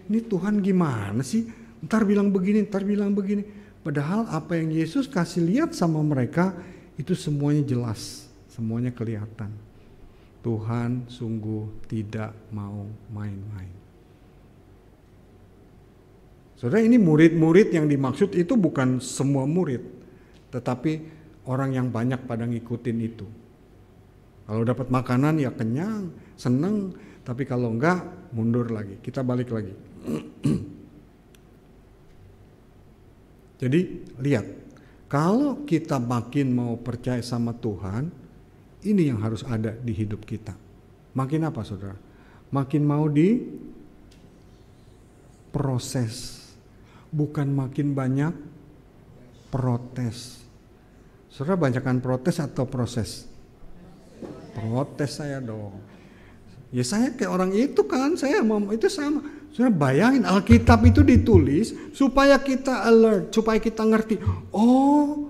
Ini Tuhan gimana sih? Ntar bilang begini, ntar bilang begini. Padahal apa yang Yesus kasih lihat sama mereka, itu semuanya jelas, semuanya kelihatan. Tuhan sungguh tidak mau main-main. Saudara, ini murid-murid yang dimaksud itu bukan semua murid, tetapi orang yang banyak pada ngikutin itu. Kalau dapat makanan ya kenyang, seneng, tapi kalau enggak mundur lagi, kita balik lagi. Jadi lihat, kalau kita makin mau percaya sama Tuhan, ini yang harus ada di hidup kita. Makin apa saudara? Makin mau proses, bukan makin banyak protes. Saudara banyakkan protes atau proses? Protes saya dong. Ya saya kayak orang itu kan, saya itu sama. Saudara bayangin Alkitab itu ditulis supaya kita alert, supaya kita ngerti. Oh,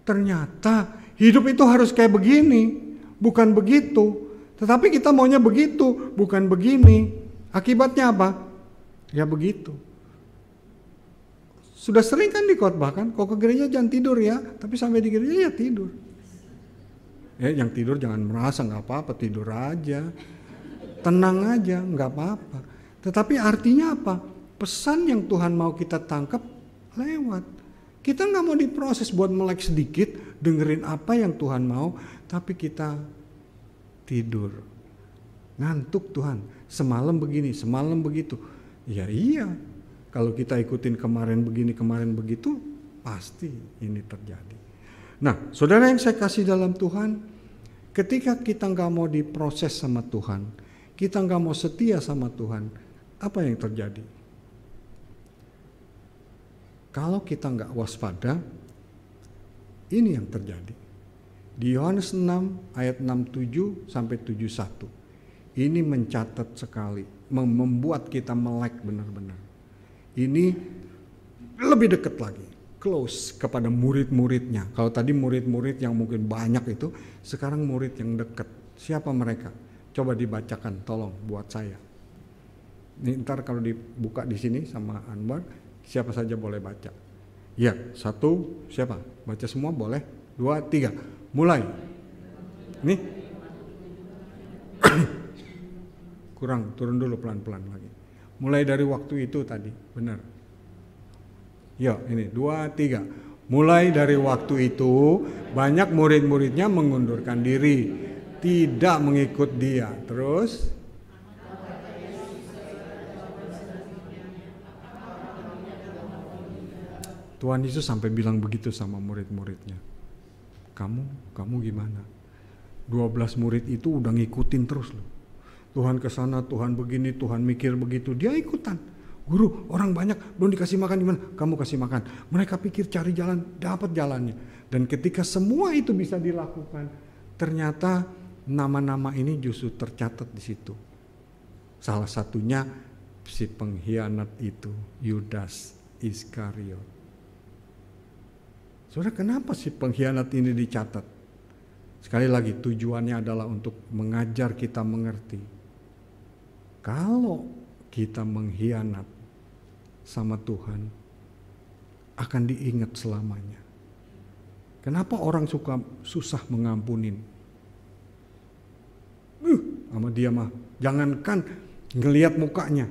ternyata hidup itu harus kayak begini, bukan begitu. Tetapi kita maunya begitu, bukan begini. Akibatnya apa? Ya begitu. Sudah sering kan dikhotbahkan, kok ke gereja jangan tidur ya, tapi sampai di gereja ya tidur. Ya yang tidur jangan merasa nggak apa-apa, tidur aja, tenang aja, nggak apa-apa. Tetapi artinya apa? Pesan yang Tuhan mau kita tangkap lewat. Kita nggak mau diproses buat melek sedikit, dengerin apa yang Tuhan mau, tapi kita tidur. Ngantuk Tuhan, semalam begini, semalam begitu. Ya iya, kalau kita ikutin kemarin begini, kemarin begitu, pasti ini terjadi. Nah, saudara yang saya kasih dalam Tuhan, ketika kita nggak mau diproses sama Tuhan, kita nggak mau setia sama Tuhan, apa yang terjadi? Kalau kita nggak waspada, ini yang terjadi. Di Yohanes 6 ayat 67 sampai 71. Ini mencatat sekali, membuat kita melek benar-benar. Ini lebih dekat lagi, close kepada murid-muridnya. Kalau tadi murid-murid yang mungkin banyak itu, sekarang murid yang dekat. Siapa mereka? Coba dibacakan, tolong buat saya. Ini ntar kalau dibuka di sini sama Anwar, siapa saja boleh baca. Ya, satu, siapa? Baca semua boleh. 2, 3, mulai. Nih. Kurang, turun dulu pelan-pelan lagi. Mulai dari waktu itu tadi, benar. Ya, ini 2, 3. Mulai dari waktu itu, banyak murid-muridnya mengundurkan diri, tidak mengikut dia. Terus, Tuhan Yesus sampai bilang begitu sama murid-muridnya. Kamu gimana? 12 murid itu udah ngikutin terus loh. Tuhan kesana, Tuhan begini, Tuhan mikir begitu, dia ikutan. Guru, orang banyak, belum dikasih makan di mana? Kamu kasih makan. Mereka pikir cari jalan, dapat jalannya. Dan ketika semua itu bisa dilakukan, ternyata nama-nama ini justru tercatat di situ. Salah satunya si pengkhianat itu, Yudas Iskariot. Saudara, kenapa si pengkhianat ini dicatat? Sekali lagi, tujuannya adalah untuk mengajar kita mengerti. Kalau kita mengkhianat sama Tuhan, akan diingat selamanya. Kenapa orang susah mengampunin? Sama dia mah, jangankan ngelihat mukanya,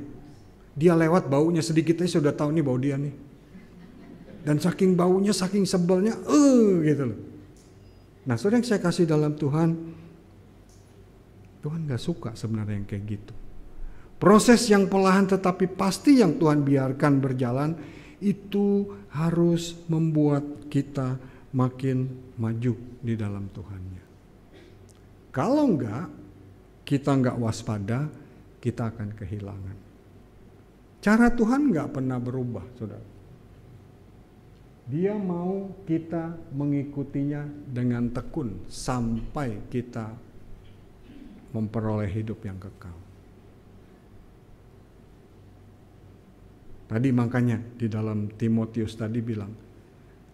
dia lewat baunya sedikit aja sudah tahu nih bau dia nih. Dan saking baunya, saking sebelnya, gitu loh. Nah, saudara yang saya kasih dalam Tuhan, Tuhan gak suka sebenarnya yang kayak gitu. Proses yang perlahan tetapi pasti yang Tuhan biarkan berjalan, itu harus membuat kita makin maju di dalam Tuhannya. Kalau enggak, kita enggak waspada, kita akan kehilangan. Cara Tuhan enggak pernah berubah, saudara. Dia mau kita mengikutinya dengan tekun sampai kita memperoleh hidup yang kekal. Tadi makanya di dalam Timotius tadi bilang,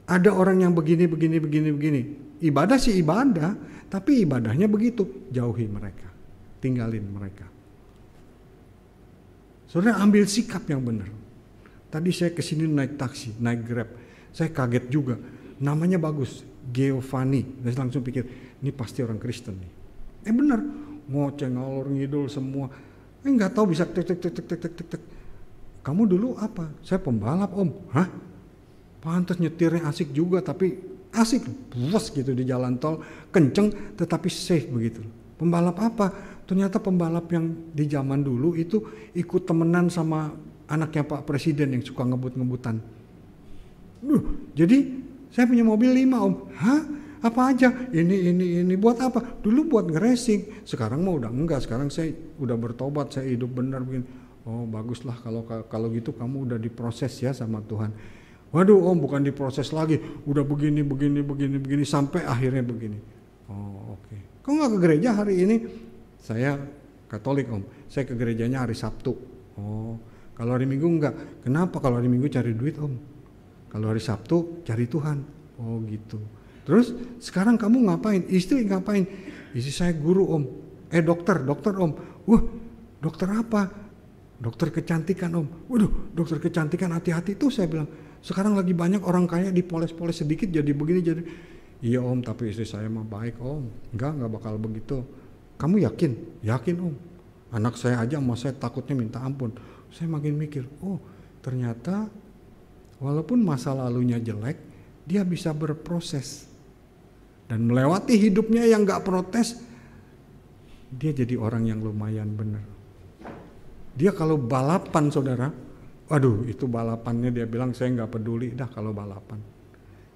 ada orang yang begini. Ibadah sih ibadah, tapi ibadahnya begitu, jauhi mereka, tinggalin mereka. Saudara ambil sikap yang benar. Tadi saya kesini naik taksi, naik Grab. Saya kaget juga, namanya bagus, Giovanni. Saya langsung pikir, ini pasti orang Kristen nih. Benar, ngoceh ngalor ngidul semua. Nggak tahu bisa tek. Kamu dulu apa? Saya pembalap om. Hah? Pantas nyetirnya asik juga, tapi asik, puas gitu di jalan tol, kenceng tetapi safe begitu. Pembalap apa? Ternyata pembalap yang di zaman dulu itu ikut temenan sama anaknya Pak Presiden yang suka ngebut-ngebutan. Jadi saya punya mobil 5 om. Hah? Apa aja? Ini buat apa? Dulu buat nge-racing. Sekarang mah udah enggak. Sekarang saya udah bertobat, saya hidup benar begini. Oh baguslah kalau gitu kamu udah diproses ya sama Tuhan. Waduh Om, bukan diproses lagi, udah begini sampai akhirnya begini. Oh oke. Kok nggak ke gereja hari ini? Saya Katolik Om, saya ke gerejanya hari Sabtu. Oh kalau hari Minggu enggak. Kenapa? Kalau hari Minggu cari duit Om, kalau hari Sabtu cari Tuhan. Oh gitu. Terus sekarang kamu ngapain? Istri ngapain? Istri saya guru Om. Dokter Om. Wah dokter apa? Dokter kecantikan Om. Waduh dokter kecantikan, hati-hati tuh saya bilang. Sekarang lagi banyak orang kaya dipoles-poles sedikit jadi begini jadi. Iya Om, tapi istri saya mah baik Om. Enggak bakal begitu. Kamu yakin? Yakin Om. Anak saya aja sama saya takutnya minta ampun. Saya makin mikir, oh ternyata walaupun masa lalunya jelek, dia bisa berproses. Dan melewati hidupnya yang gak protes, dia jadi orang yang lumayan benar. Dia kalau balapan saudara, waduh itu balapannya dia bilang saya nggak peduli dah kalau balapan.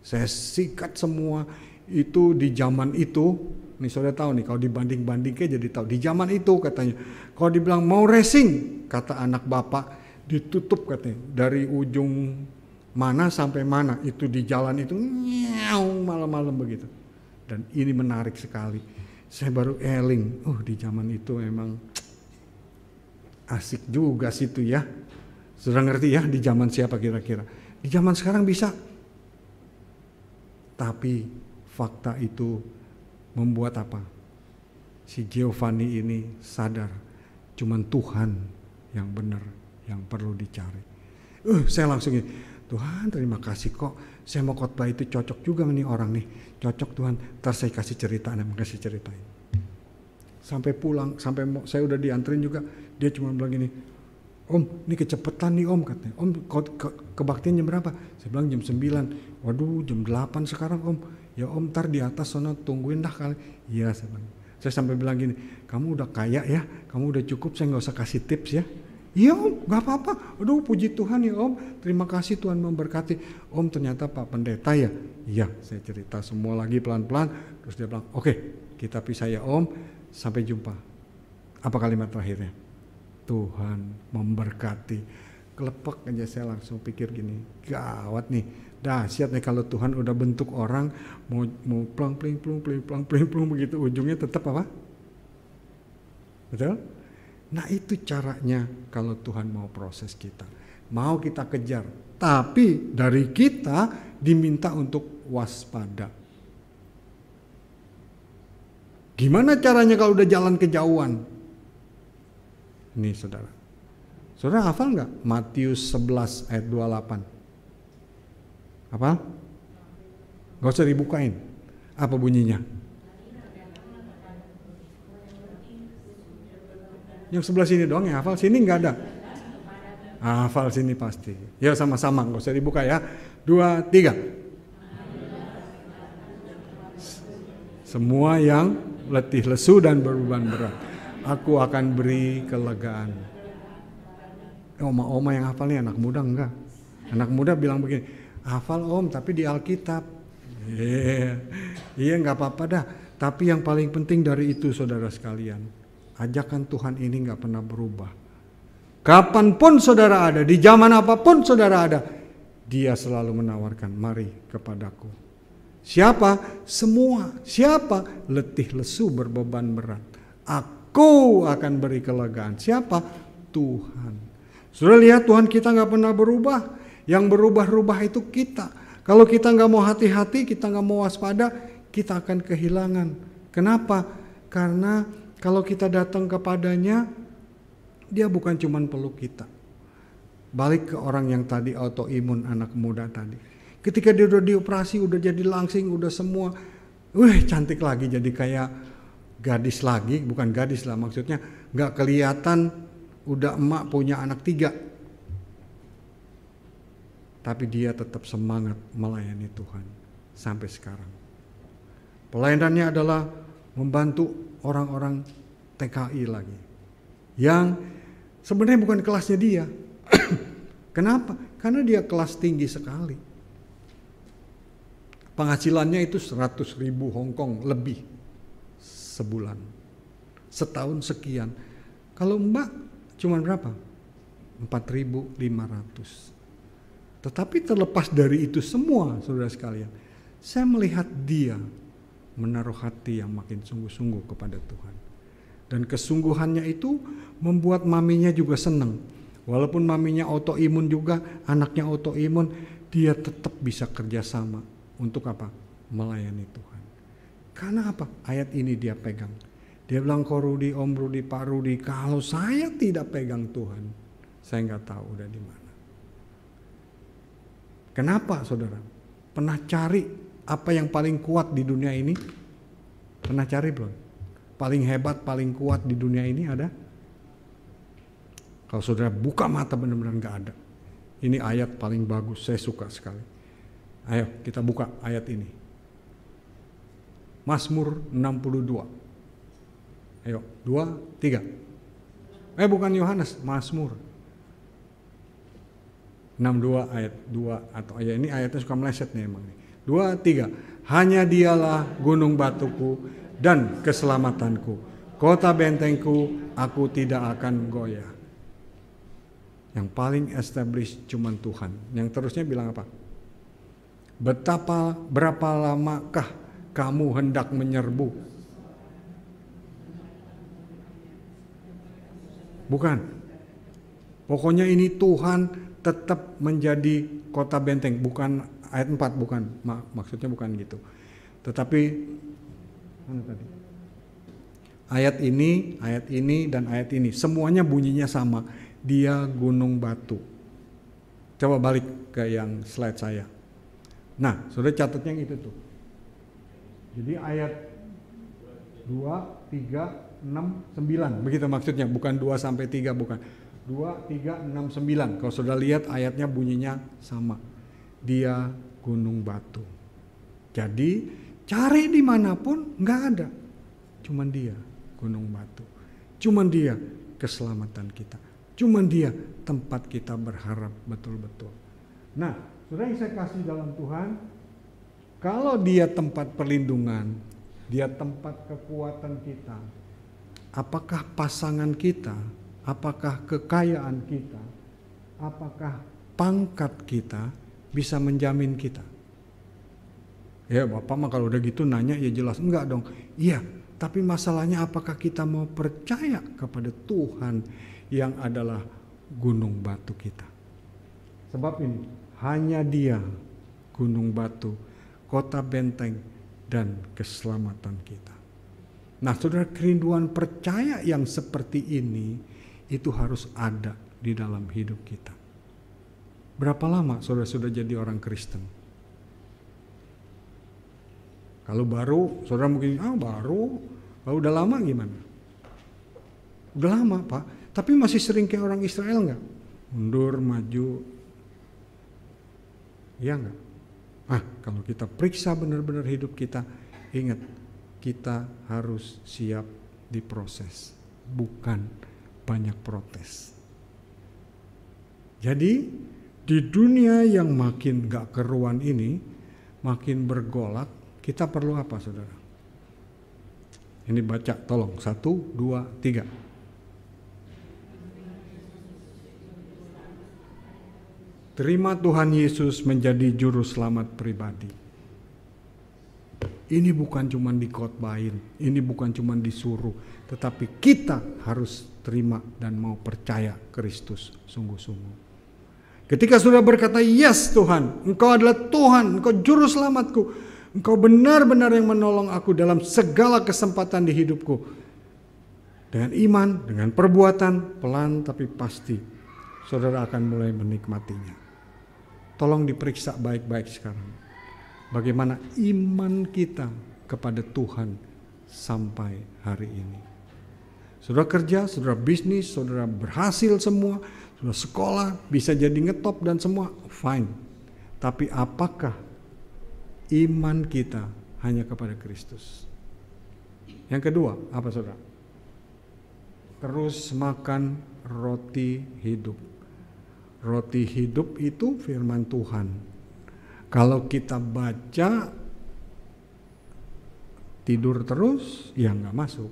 Saya sikat semua itu di zaman itu. Nih saudara tahu nih kalau dibanding-bandingnya jadi tahu. Di zaman itu katanya. Kalau dibilang mau racing, kata anak bapak ditutup katanya. Dari ujung mana sampai mana itu di jalan itu malam-malam begitu. Dan ini menarik sekali. Saya baru eling. Di zaman itu emang asik juga situ ya. Sudah ngerti ya di zaman siapa kira-kira? Di zaman sekarang bisa. Tapi fakta itu membuat apa? Si Giovanni ini sadar cuman Tuhan yang benar yang perlu dicari. Saya langsung ini, Tuhan terima kasih kok. Saya mau khotbah itu cocok juga nih orang nih. Cocok Tuhan. Ntar saya kasih cerita, kasih ceritain. Sampai pulang, saya udah dianterin juga. Dia cuma bilang gini, Om, ini kecepetan nih Om katanya. Om, kebaktian jam berapa? Saya bilang jam 9. Waduh, jam 8 sekarang Om. Ya Om, ntar di atas sana tungguin dah kali. Iya, saya sampai bilang gini, kamu udah kaya ya, kamu udah cukup, saya nggak usah kasih tips ya. Iya Om, nggak apa-apa. Aduh, puji Tuhan ya Om. Terima kasih Tuhan memberkati. Om, ternyata Pak Pendeta ya. Iya, saya cerita semua lagi pelan-pelan. Terus dia bilang, oke, kita pisah ya Om. Sampai jumpa. Apa kalimat terakhirnya? Tuhan memberkati. Kelepek aja saya langsung pikir gini, gawat nih, dahsyat nih kalau Tuhan udah bentuk orang mau plang pling begitu ujungnya tetap apa? Betul? Nah itu caranya kalau Tuhan mau proses kita, mau kita kejar, tapi dari kita diminta untuk waspada. Gimana caranya kalau udah jalan kejauhan? Nih saudara. Saudara hafal nggak Matius 11 ayat 28? Hafal? Gak usah dibukain. Apa bunyinya? Yang sebelah sini doang ya hafal, sini nggak ada. Hafal sini pasti. Ya sama-sama, gak usah dibuka ya. 2, 3. Semua yang letih lesu dan berbeban berat, aku akan beri kelegaan. Oma-oma yang hafal nih, anak muda enggak. Anak muda bilang begini, hafal Om tapi di Alkitab. Iya nggak apa-apa dah. Tapi yang paling penting dari itu saudara sekalian, ajakan Tuhan ini nggak pernah berubah. Kapanpun saudara ada, di zaman apapun saudara ada, Dia selalu menawarkan, mari kepadaku. Siapa? Semua. Siapa? Letih lesu berbeban berat, aku akan beri kelegaan. Siapa? Tuhan. Sudah lihat Tuhan kita nggak pernah berubah. Yang berubah-ubah itu kita. Kalau kita nggak mau hati-hati, kita nggak mau waspada, kita akan kehilangan. Kenapa? Karena kalau kita datang kepadanya, Dia bukan cuma peluk kita. Balik ke orang yang tadi autoimun, anak muda tadi. Ketika dia udah dioperasi, udah jadi langsing, udah semua, cantik lagi, jadi kayak gadis lagi, bukan gadis lah maksudnya, nggak kelihatan. Udah emak punya anak 3. Tapi dia tetap semangat melayani Tuhan sampai sekarang. Pelayanannya adalah membantu orang-orang TKI lagi. Yang sebenarnya bukan kelasnya dia. Kenapa? Karena dia kelas tinggi sekali. Penghasilannya itu 100.000 Hongkong lebih sebulan. Setahun sekian. Kalau Mbak cuman berapa? 4.500. Tetapi terlepas dari itu semua, saudara sekalian, saya melihat dia menaruh hati yang makin sungguh-sungguh kepada Tuhan. Dan kesungguhannya itu membuat maminya juga senang. Walaupun maminya autoimun juga, anaknya autoimun, dia tetap bisa kerjasama. Untuk apa? Melayani Tuhan. Karena apa? Ayat ini dia pegang. Dia bilang, Ko Rudi, Om Rudi, Pak Rudi, kalau saya tidak pegang Tuhan, saya nggak tahu udah di mana. Kenapa, saudara? Pernah cari apa yang paling kuat di dunia ini? Pernah cari belum? Paling hebat, paling kuat di dunia ini ada? Kalau saudara buka mata benar-benar nggak ada. Ini ayat paling bagus, saya suka sekali. Ayo kita buka ayat ini. Mazmur 62. Ayo, 2, 3. Bukan Yohanes, Mazmur 62 ayat 2 atau ayat ini ayatnya suka meleset nih emang. 2, 3. Hanya dialah gunung batuku dan keselamatanku. Kota bentengku, aku tidak akan goyah. Yang paling establish cuman Tuhan. Yang terusnya bilang apa? Berapa lamakah kamu hendak menyerbu? Bukan. Pokoknya ini Tuhan tetap menjadi kota benteng. Bukan ayat 4, bukan. Maksudnya bukan gitu. Tetapi mana tadi? Ayat ini, dan ayat ini. Semuanya bunyinya sama. Dia gunung batu. Coba balik ke yang slide saya. Nah, sudah catatnya yang itu tuh. Jadi ayat 2, 3, 6, 9. Begitu maksudnya, bukan 2 sampai 3, bukan. 2, 3, 6, 9. Kalau sudah lihat ayatnya bunyinya sama. Dia gunung batu. Jadi cari dimanapun nggak ada. Cuman dia gunung batu. Cuman dia keselamatan kita. Cuman dia tempat kita berharap betul-betul. Nah, saudara yang saya kasih dalam Tuhan, kalau dia tempat perlindungan, dia tempat kekuatan kita, apakah pasangan kita, apakah kekayaan kita, apakah pangkat kita bisa menjamin kita? Ya Bapak mah kalau udah gitu nanya ya jelas enggak dong. Iya, tapi masalahnya apakah kita mau percaya kepada Tuhan yang adalah gunung batu kita. Sebab ini hanya dia gunung batu, kota benteng dan keselamatan kita. Nah, saudara, kerinduan percaya yang seperti ini itu harus ada di dalam hidup kita. Berapa lama saudara sudah jadi orang Kristen? Kalau baru, saudara mungkin baru. Kalau udah lama gimana? Udah lama Pak. Tapi masih sering kayak orang Israel nggak? Mundur, maju. Iya nggak? Kalau kita periksa benar-benar hidup kita, ingat, kita harus siap diproses, bukan banyak protes. Jadi di dunia yang makin gak keruan ini, makin bergolak, kita perlu apa saudara? Ini baca tolong, 1, 2, 3. Terima Tuhan Yesus menjadi juru selamat pribadi. Ini bukan cuma dikhotbahin, ini bukan cuma disuruh, tetapi kita harus terima dan mau percaya Kristus sungguh-sungguh. Ketika sudah berkata, yes Tuhan, Engkau adalah Tuhan, Engkau juru selamatku, Engkau benar-benar yang menolong aku dalam segala kesempatan di hidupku. Dengan iman, dengan perbuatan, pelan tapi pasti, saudara akan mulai menikmatinya. Tolong diperiksa baik-baik sekarang. Bagaimana iman kita kepada Tuhan sampai hari ini. Saudara kerja, saudara bisnis, saudara berhasil semua, saudara sekolah, bisa jadi ngetop dan semua, fine. Tapi apakah iman kita hanya kepada Kristus? Yang kedua, apa saudara? Terus makan roti hidup. Roti hidup itu firman Tuhan. Kalau kita baca tidur terus, ya nggak masuk.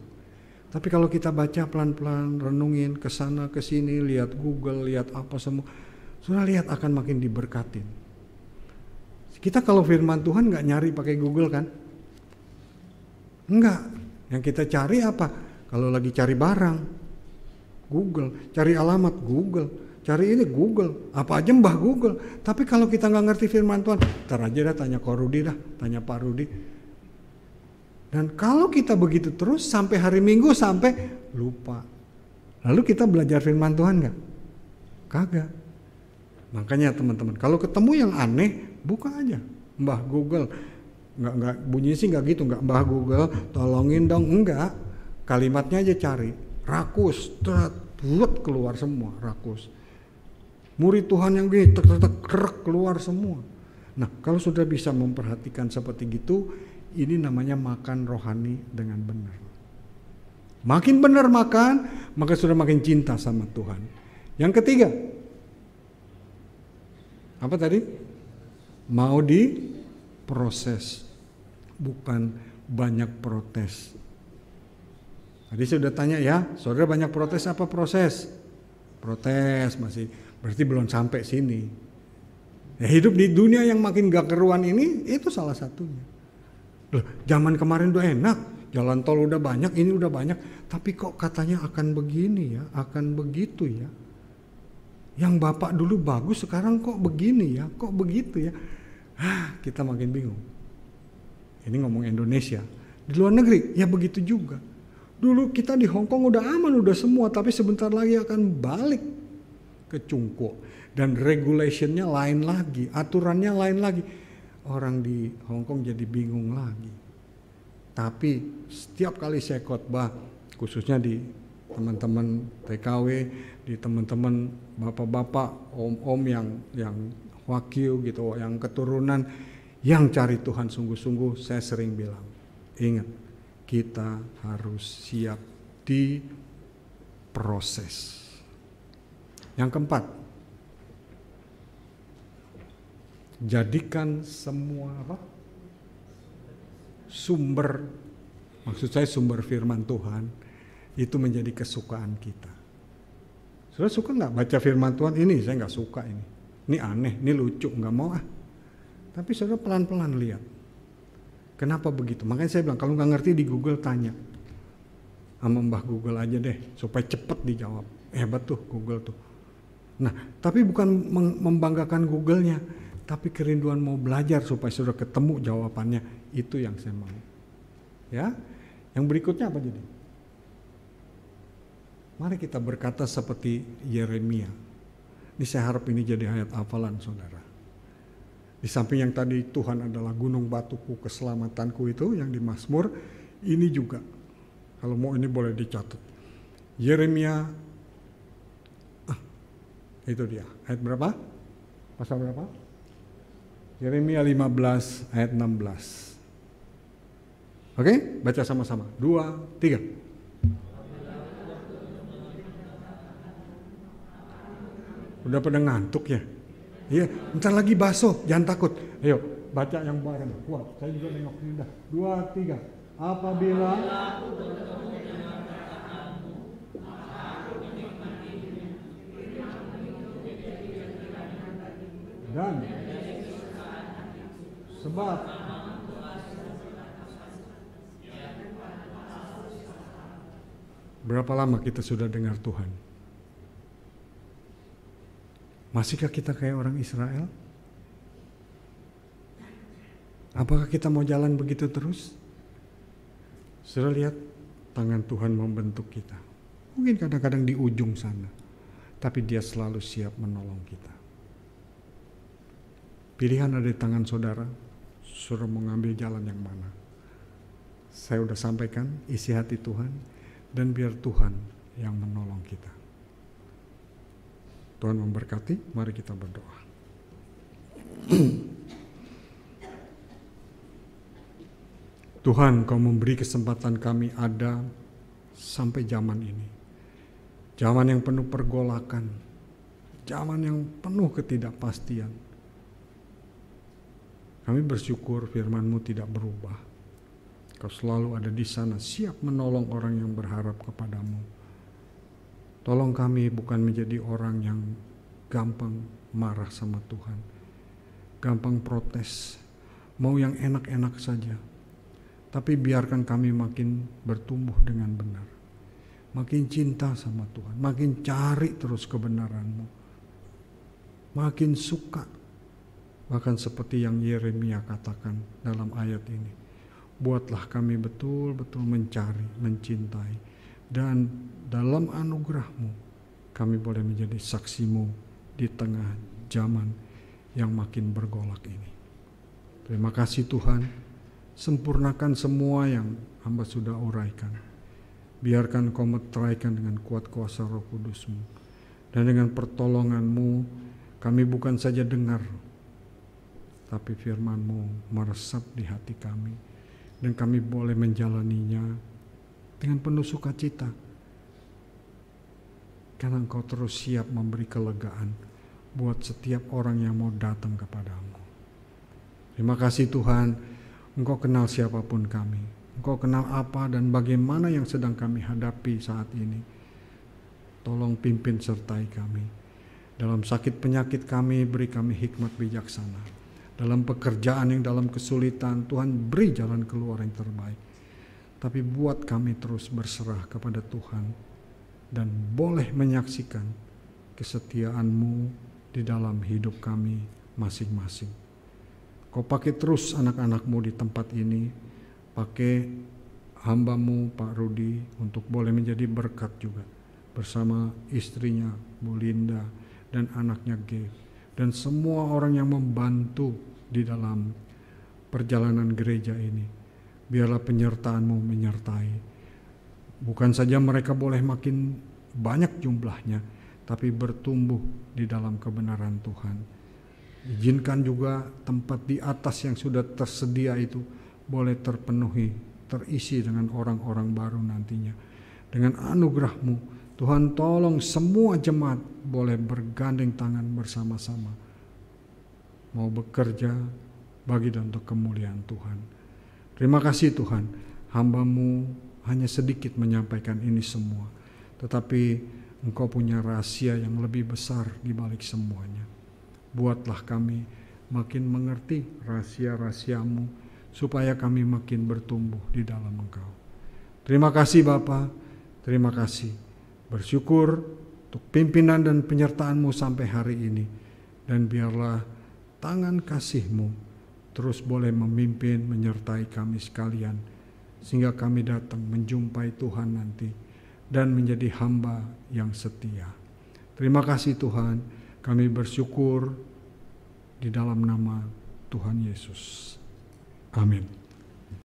Tapi kalau kita baca pelan-pelan, renungin ke sana ke sini, lihat Google, lihat apa semua, sudah lihat akan makin diberkatin. Kita kalau firman Tuhan nggak nyari pakai Google kan? Enggak. Yang kita cari apa? Kalau lagi cari barang, Google. Cari alamat, Google. Cari ini, Google. Apa aja mbah Google. Tapi kalau kita nggak ngerti firman Tuhan, ntar aja dah tanya Ko Rudi dah, tanya Pak Rudi. Dan kalau kita begitu terus sampai hari Minggu sampai lupa. Lalu kita belajar firman Tuhan nggak? Kagak. Makanya teman-teman, kalau ketemu yang aneh, buka aja Mbah Google. Nggak bunyi sih nggak gitu, nggak Mbah Google, tolongin dong, enggak. Kalimatnya aja cari. Rakus, buat keluar semua rakus. Murid Tuhan yang gini, keluar semua. Nah, kalau sudah bisa memperhatikan seperti gitu, ini namanya makan rohani dengan benar. Makin benar makan, maka sudah makin cinta sama Tuhan. Yang ketiga, apa tadi? Mau diproses, bukan banyak protes. Tadi saya sudah tanya ya, saudara banyak protes apa proses? Protes masih, berarti belum sampai sini. Ya, hidup di dunia yang makin gak keruan ini, itu salah satunya. Loh, zaman kemarin udah enak, jalan tol udah banyak, ini udah banyak, tapi kok katanya akan begini ya, akan begitu ya. Yang Bapak dulu bagus, sekarang kok begini ya, kok begitu ya. Kita makin bingung. Ini ngomong Indonesia. Di luar negeri, ya begitu juga. Dulu kita di Hong Kong udah aman, udah semua, tapi sebentar lagi akan balik ke cungkuk. Dan regulationnya lain lagi, aturannya lain lagi. Orang di Hong Kong jadi bingung lagi. Tapi setiap kali saya khotbah, khususnya di teman-teman TKW, di teman-teman bapak-bapak, om-om yang wakil gitu, yang keturunan, yang cari Tuhan sungguh-sungguh, saya sering bilang, ingat, kita harus siap diproses. Yang keempat, jadikan semua sumber, maksud saya sumber firman Tuhan, itu menjadi kesukaan kita. Saudara suka nggak baca firman Tuhan? Ini saya nggak suka ini aneh, ini lucu, nggak mau ah. Tapi saudara pelan-pelan lihat, kenapa begitu? Makanya saya bilang kalau nggak ngerti di Google tanya sama Mbah Google aja deh, supaya cepet dijawab. Hebat tuh Google tuh. Nah, tapi bukan membanggakan Google-nya, tapi kerinduan mau belajar supaya saudara ketemu jawabannya, itu yang saya mau. Ya, yang berikutnya apa jadi? Mari kita berkata seperti Yeremia. Ini saya harap ini jadi ayat hafalan saudara. Di samping yang tadi Tuhan adalah gunung batuku, keselamatanku itu yang di Mazmur, ini juga. Kalau mau ini boleh dicatat. Yeremia, itu dia. Ayat berapa? Pasal berapa? Yeremia 15 ayat 16. Oke, baca sama-sama. 2, 3. Udah pada ngantuk ya? Iya, bentar lagi basuh, jangan takut. Ayo, baca yang bareng, kuat. Saya juga nengok ini dah. 2, 3. Apabila dan sebab berapa lama kita sudah dengar Tuhan? Masihkah kita kayak orang Israel? Apakah kita mau jalan begitu terus? Sudah lihat tangan Tuhan membentuk kita. Mungkin kadang-kadang di ujung sana, tapi Dia selalu siap menolong kita. Pilihan ada di tangan saudara, suruh mengambil jalan yang mana. Saya sudah sampaikan isi hati Tuhan, dan biar Tuhan yang menolong kita. Tuhan memberkati, mari kita berdoa. Tuhan, Kau memberi kesempatan kami ada sampai zaman ini. Zaman yang penuh pergolakan, zaman yang penuh ketidakpastian. Kami bersyukur firman-Mu tidak berubah. Kau selalu ada di sana, siap menolong orang yang berharap kepadamu. Tolong kami bukan menjadi orang yang gampang marah sama Tuhan, gampang protes, mau yang enak-enak saja. Tapi biarkan kami makin bertumbuh dengan benar, makin cinta sama Tuhan, makin cari terus kebenaran-Mu, makin suka. Bahkan seperti yang Yeremia katakan dalam ayat ini, buatlah kami betul-betul mencari, mencintai, dan dalam anugerah-Mu kami boleh menjadi saksi-Mu di tengah zaman yang makin bergolak ini. Terima kasih Tuhan, sempurnakan semua yang hamba sudah uraikan. Biarkan Kau meteraikan dengan kuat kuasa Roh Kudus-Mu, dan dengan pertolongan-Mu kami bukan saja dengar, tapi firman-Mu meresap di hati kami, dan kami boleh menjalaninya dengan penuh sukacita, karena Engkau terus siap memberi kelegaan buat setiap orang yang mau datang kepadamu. Terima kasih Tuhan, Engkau kenal siapapun kami, Engkau kenal apa dan bagaimana yang sedang kami hadapi saat ini. Tolong pimpin sertai kami. Dalam sakit penyakit kami, beri kami hikmat bijaksana. Dalam pekerjaan yang dalam kesulitan, Tuhan beri jalan keluar yang terbaik. Tapi buat kami terus berserah kepada Tuhan, dan boleh menyaksikan kesetiaan-Mu di dalam hidup kami masing-masing. Kau pakai terus anak-anak-Mu di tempat ini, pakai hamba-Mu Pak Rudi untuk boleh menjadi berkat juga, bersama istrinya Bu Linda dan anaknya Gabe, dan semua orang yang membantu di dalam perjalanan gereja ini. Biarlah penyertaan-Mu menyertai. Bukan saja mereka boleh makin banyak jumlahnya, tapi bertumbuh di dalam kebenaran Tuhan. Izinkan juga tempat di atas yang sudah tersedia itu boleh terpenuhi, terisi dengan orang-orang baru nantinya. Dengan anugerah-Mu, Tuhan tolong semua jemaat boleh bergandeng tangan bersama-sama, mau bekerja bagi dan untuk kemuliaan Tuhan. Terima kasih Tuhan, hamba-Mu hanya sedikit menyampaikan ini semua, tetapi Engkau punya rahasia yang lebih besar di balik semuanya. Buatlah kami makin mengerti rahasia-rahasia-Mu, supaya kami makin bertumbuh di dalam Engkau. Terima kasih Bapa, terima kasih. Bersyukur untuk pimpinan dan penyertaan-Mu sampai hari ini, dan biarlah tangan kasih-Mu terus boleh memimpin, menyertai kami sekalian, sehingga kami datang menjumpai Tuhan nanti dan menjadi hamba yang setia. Terima kasih Tuhan, kami bersyukur di dalam nama Tuhan Yesus. Amin.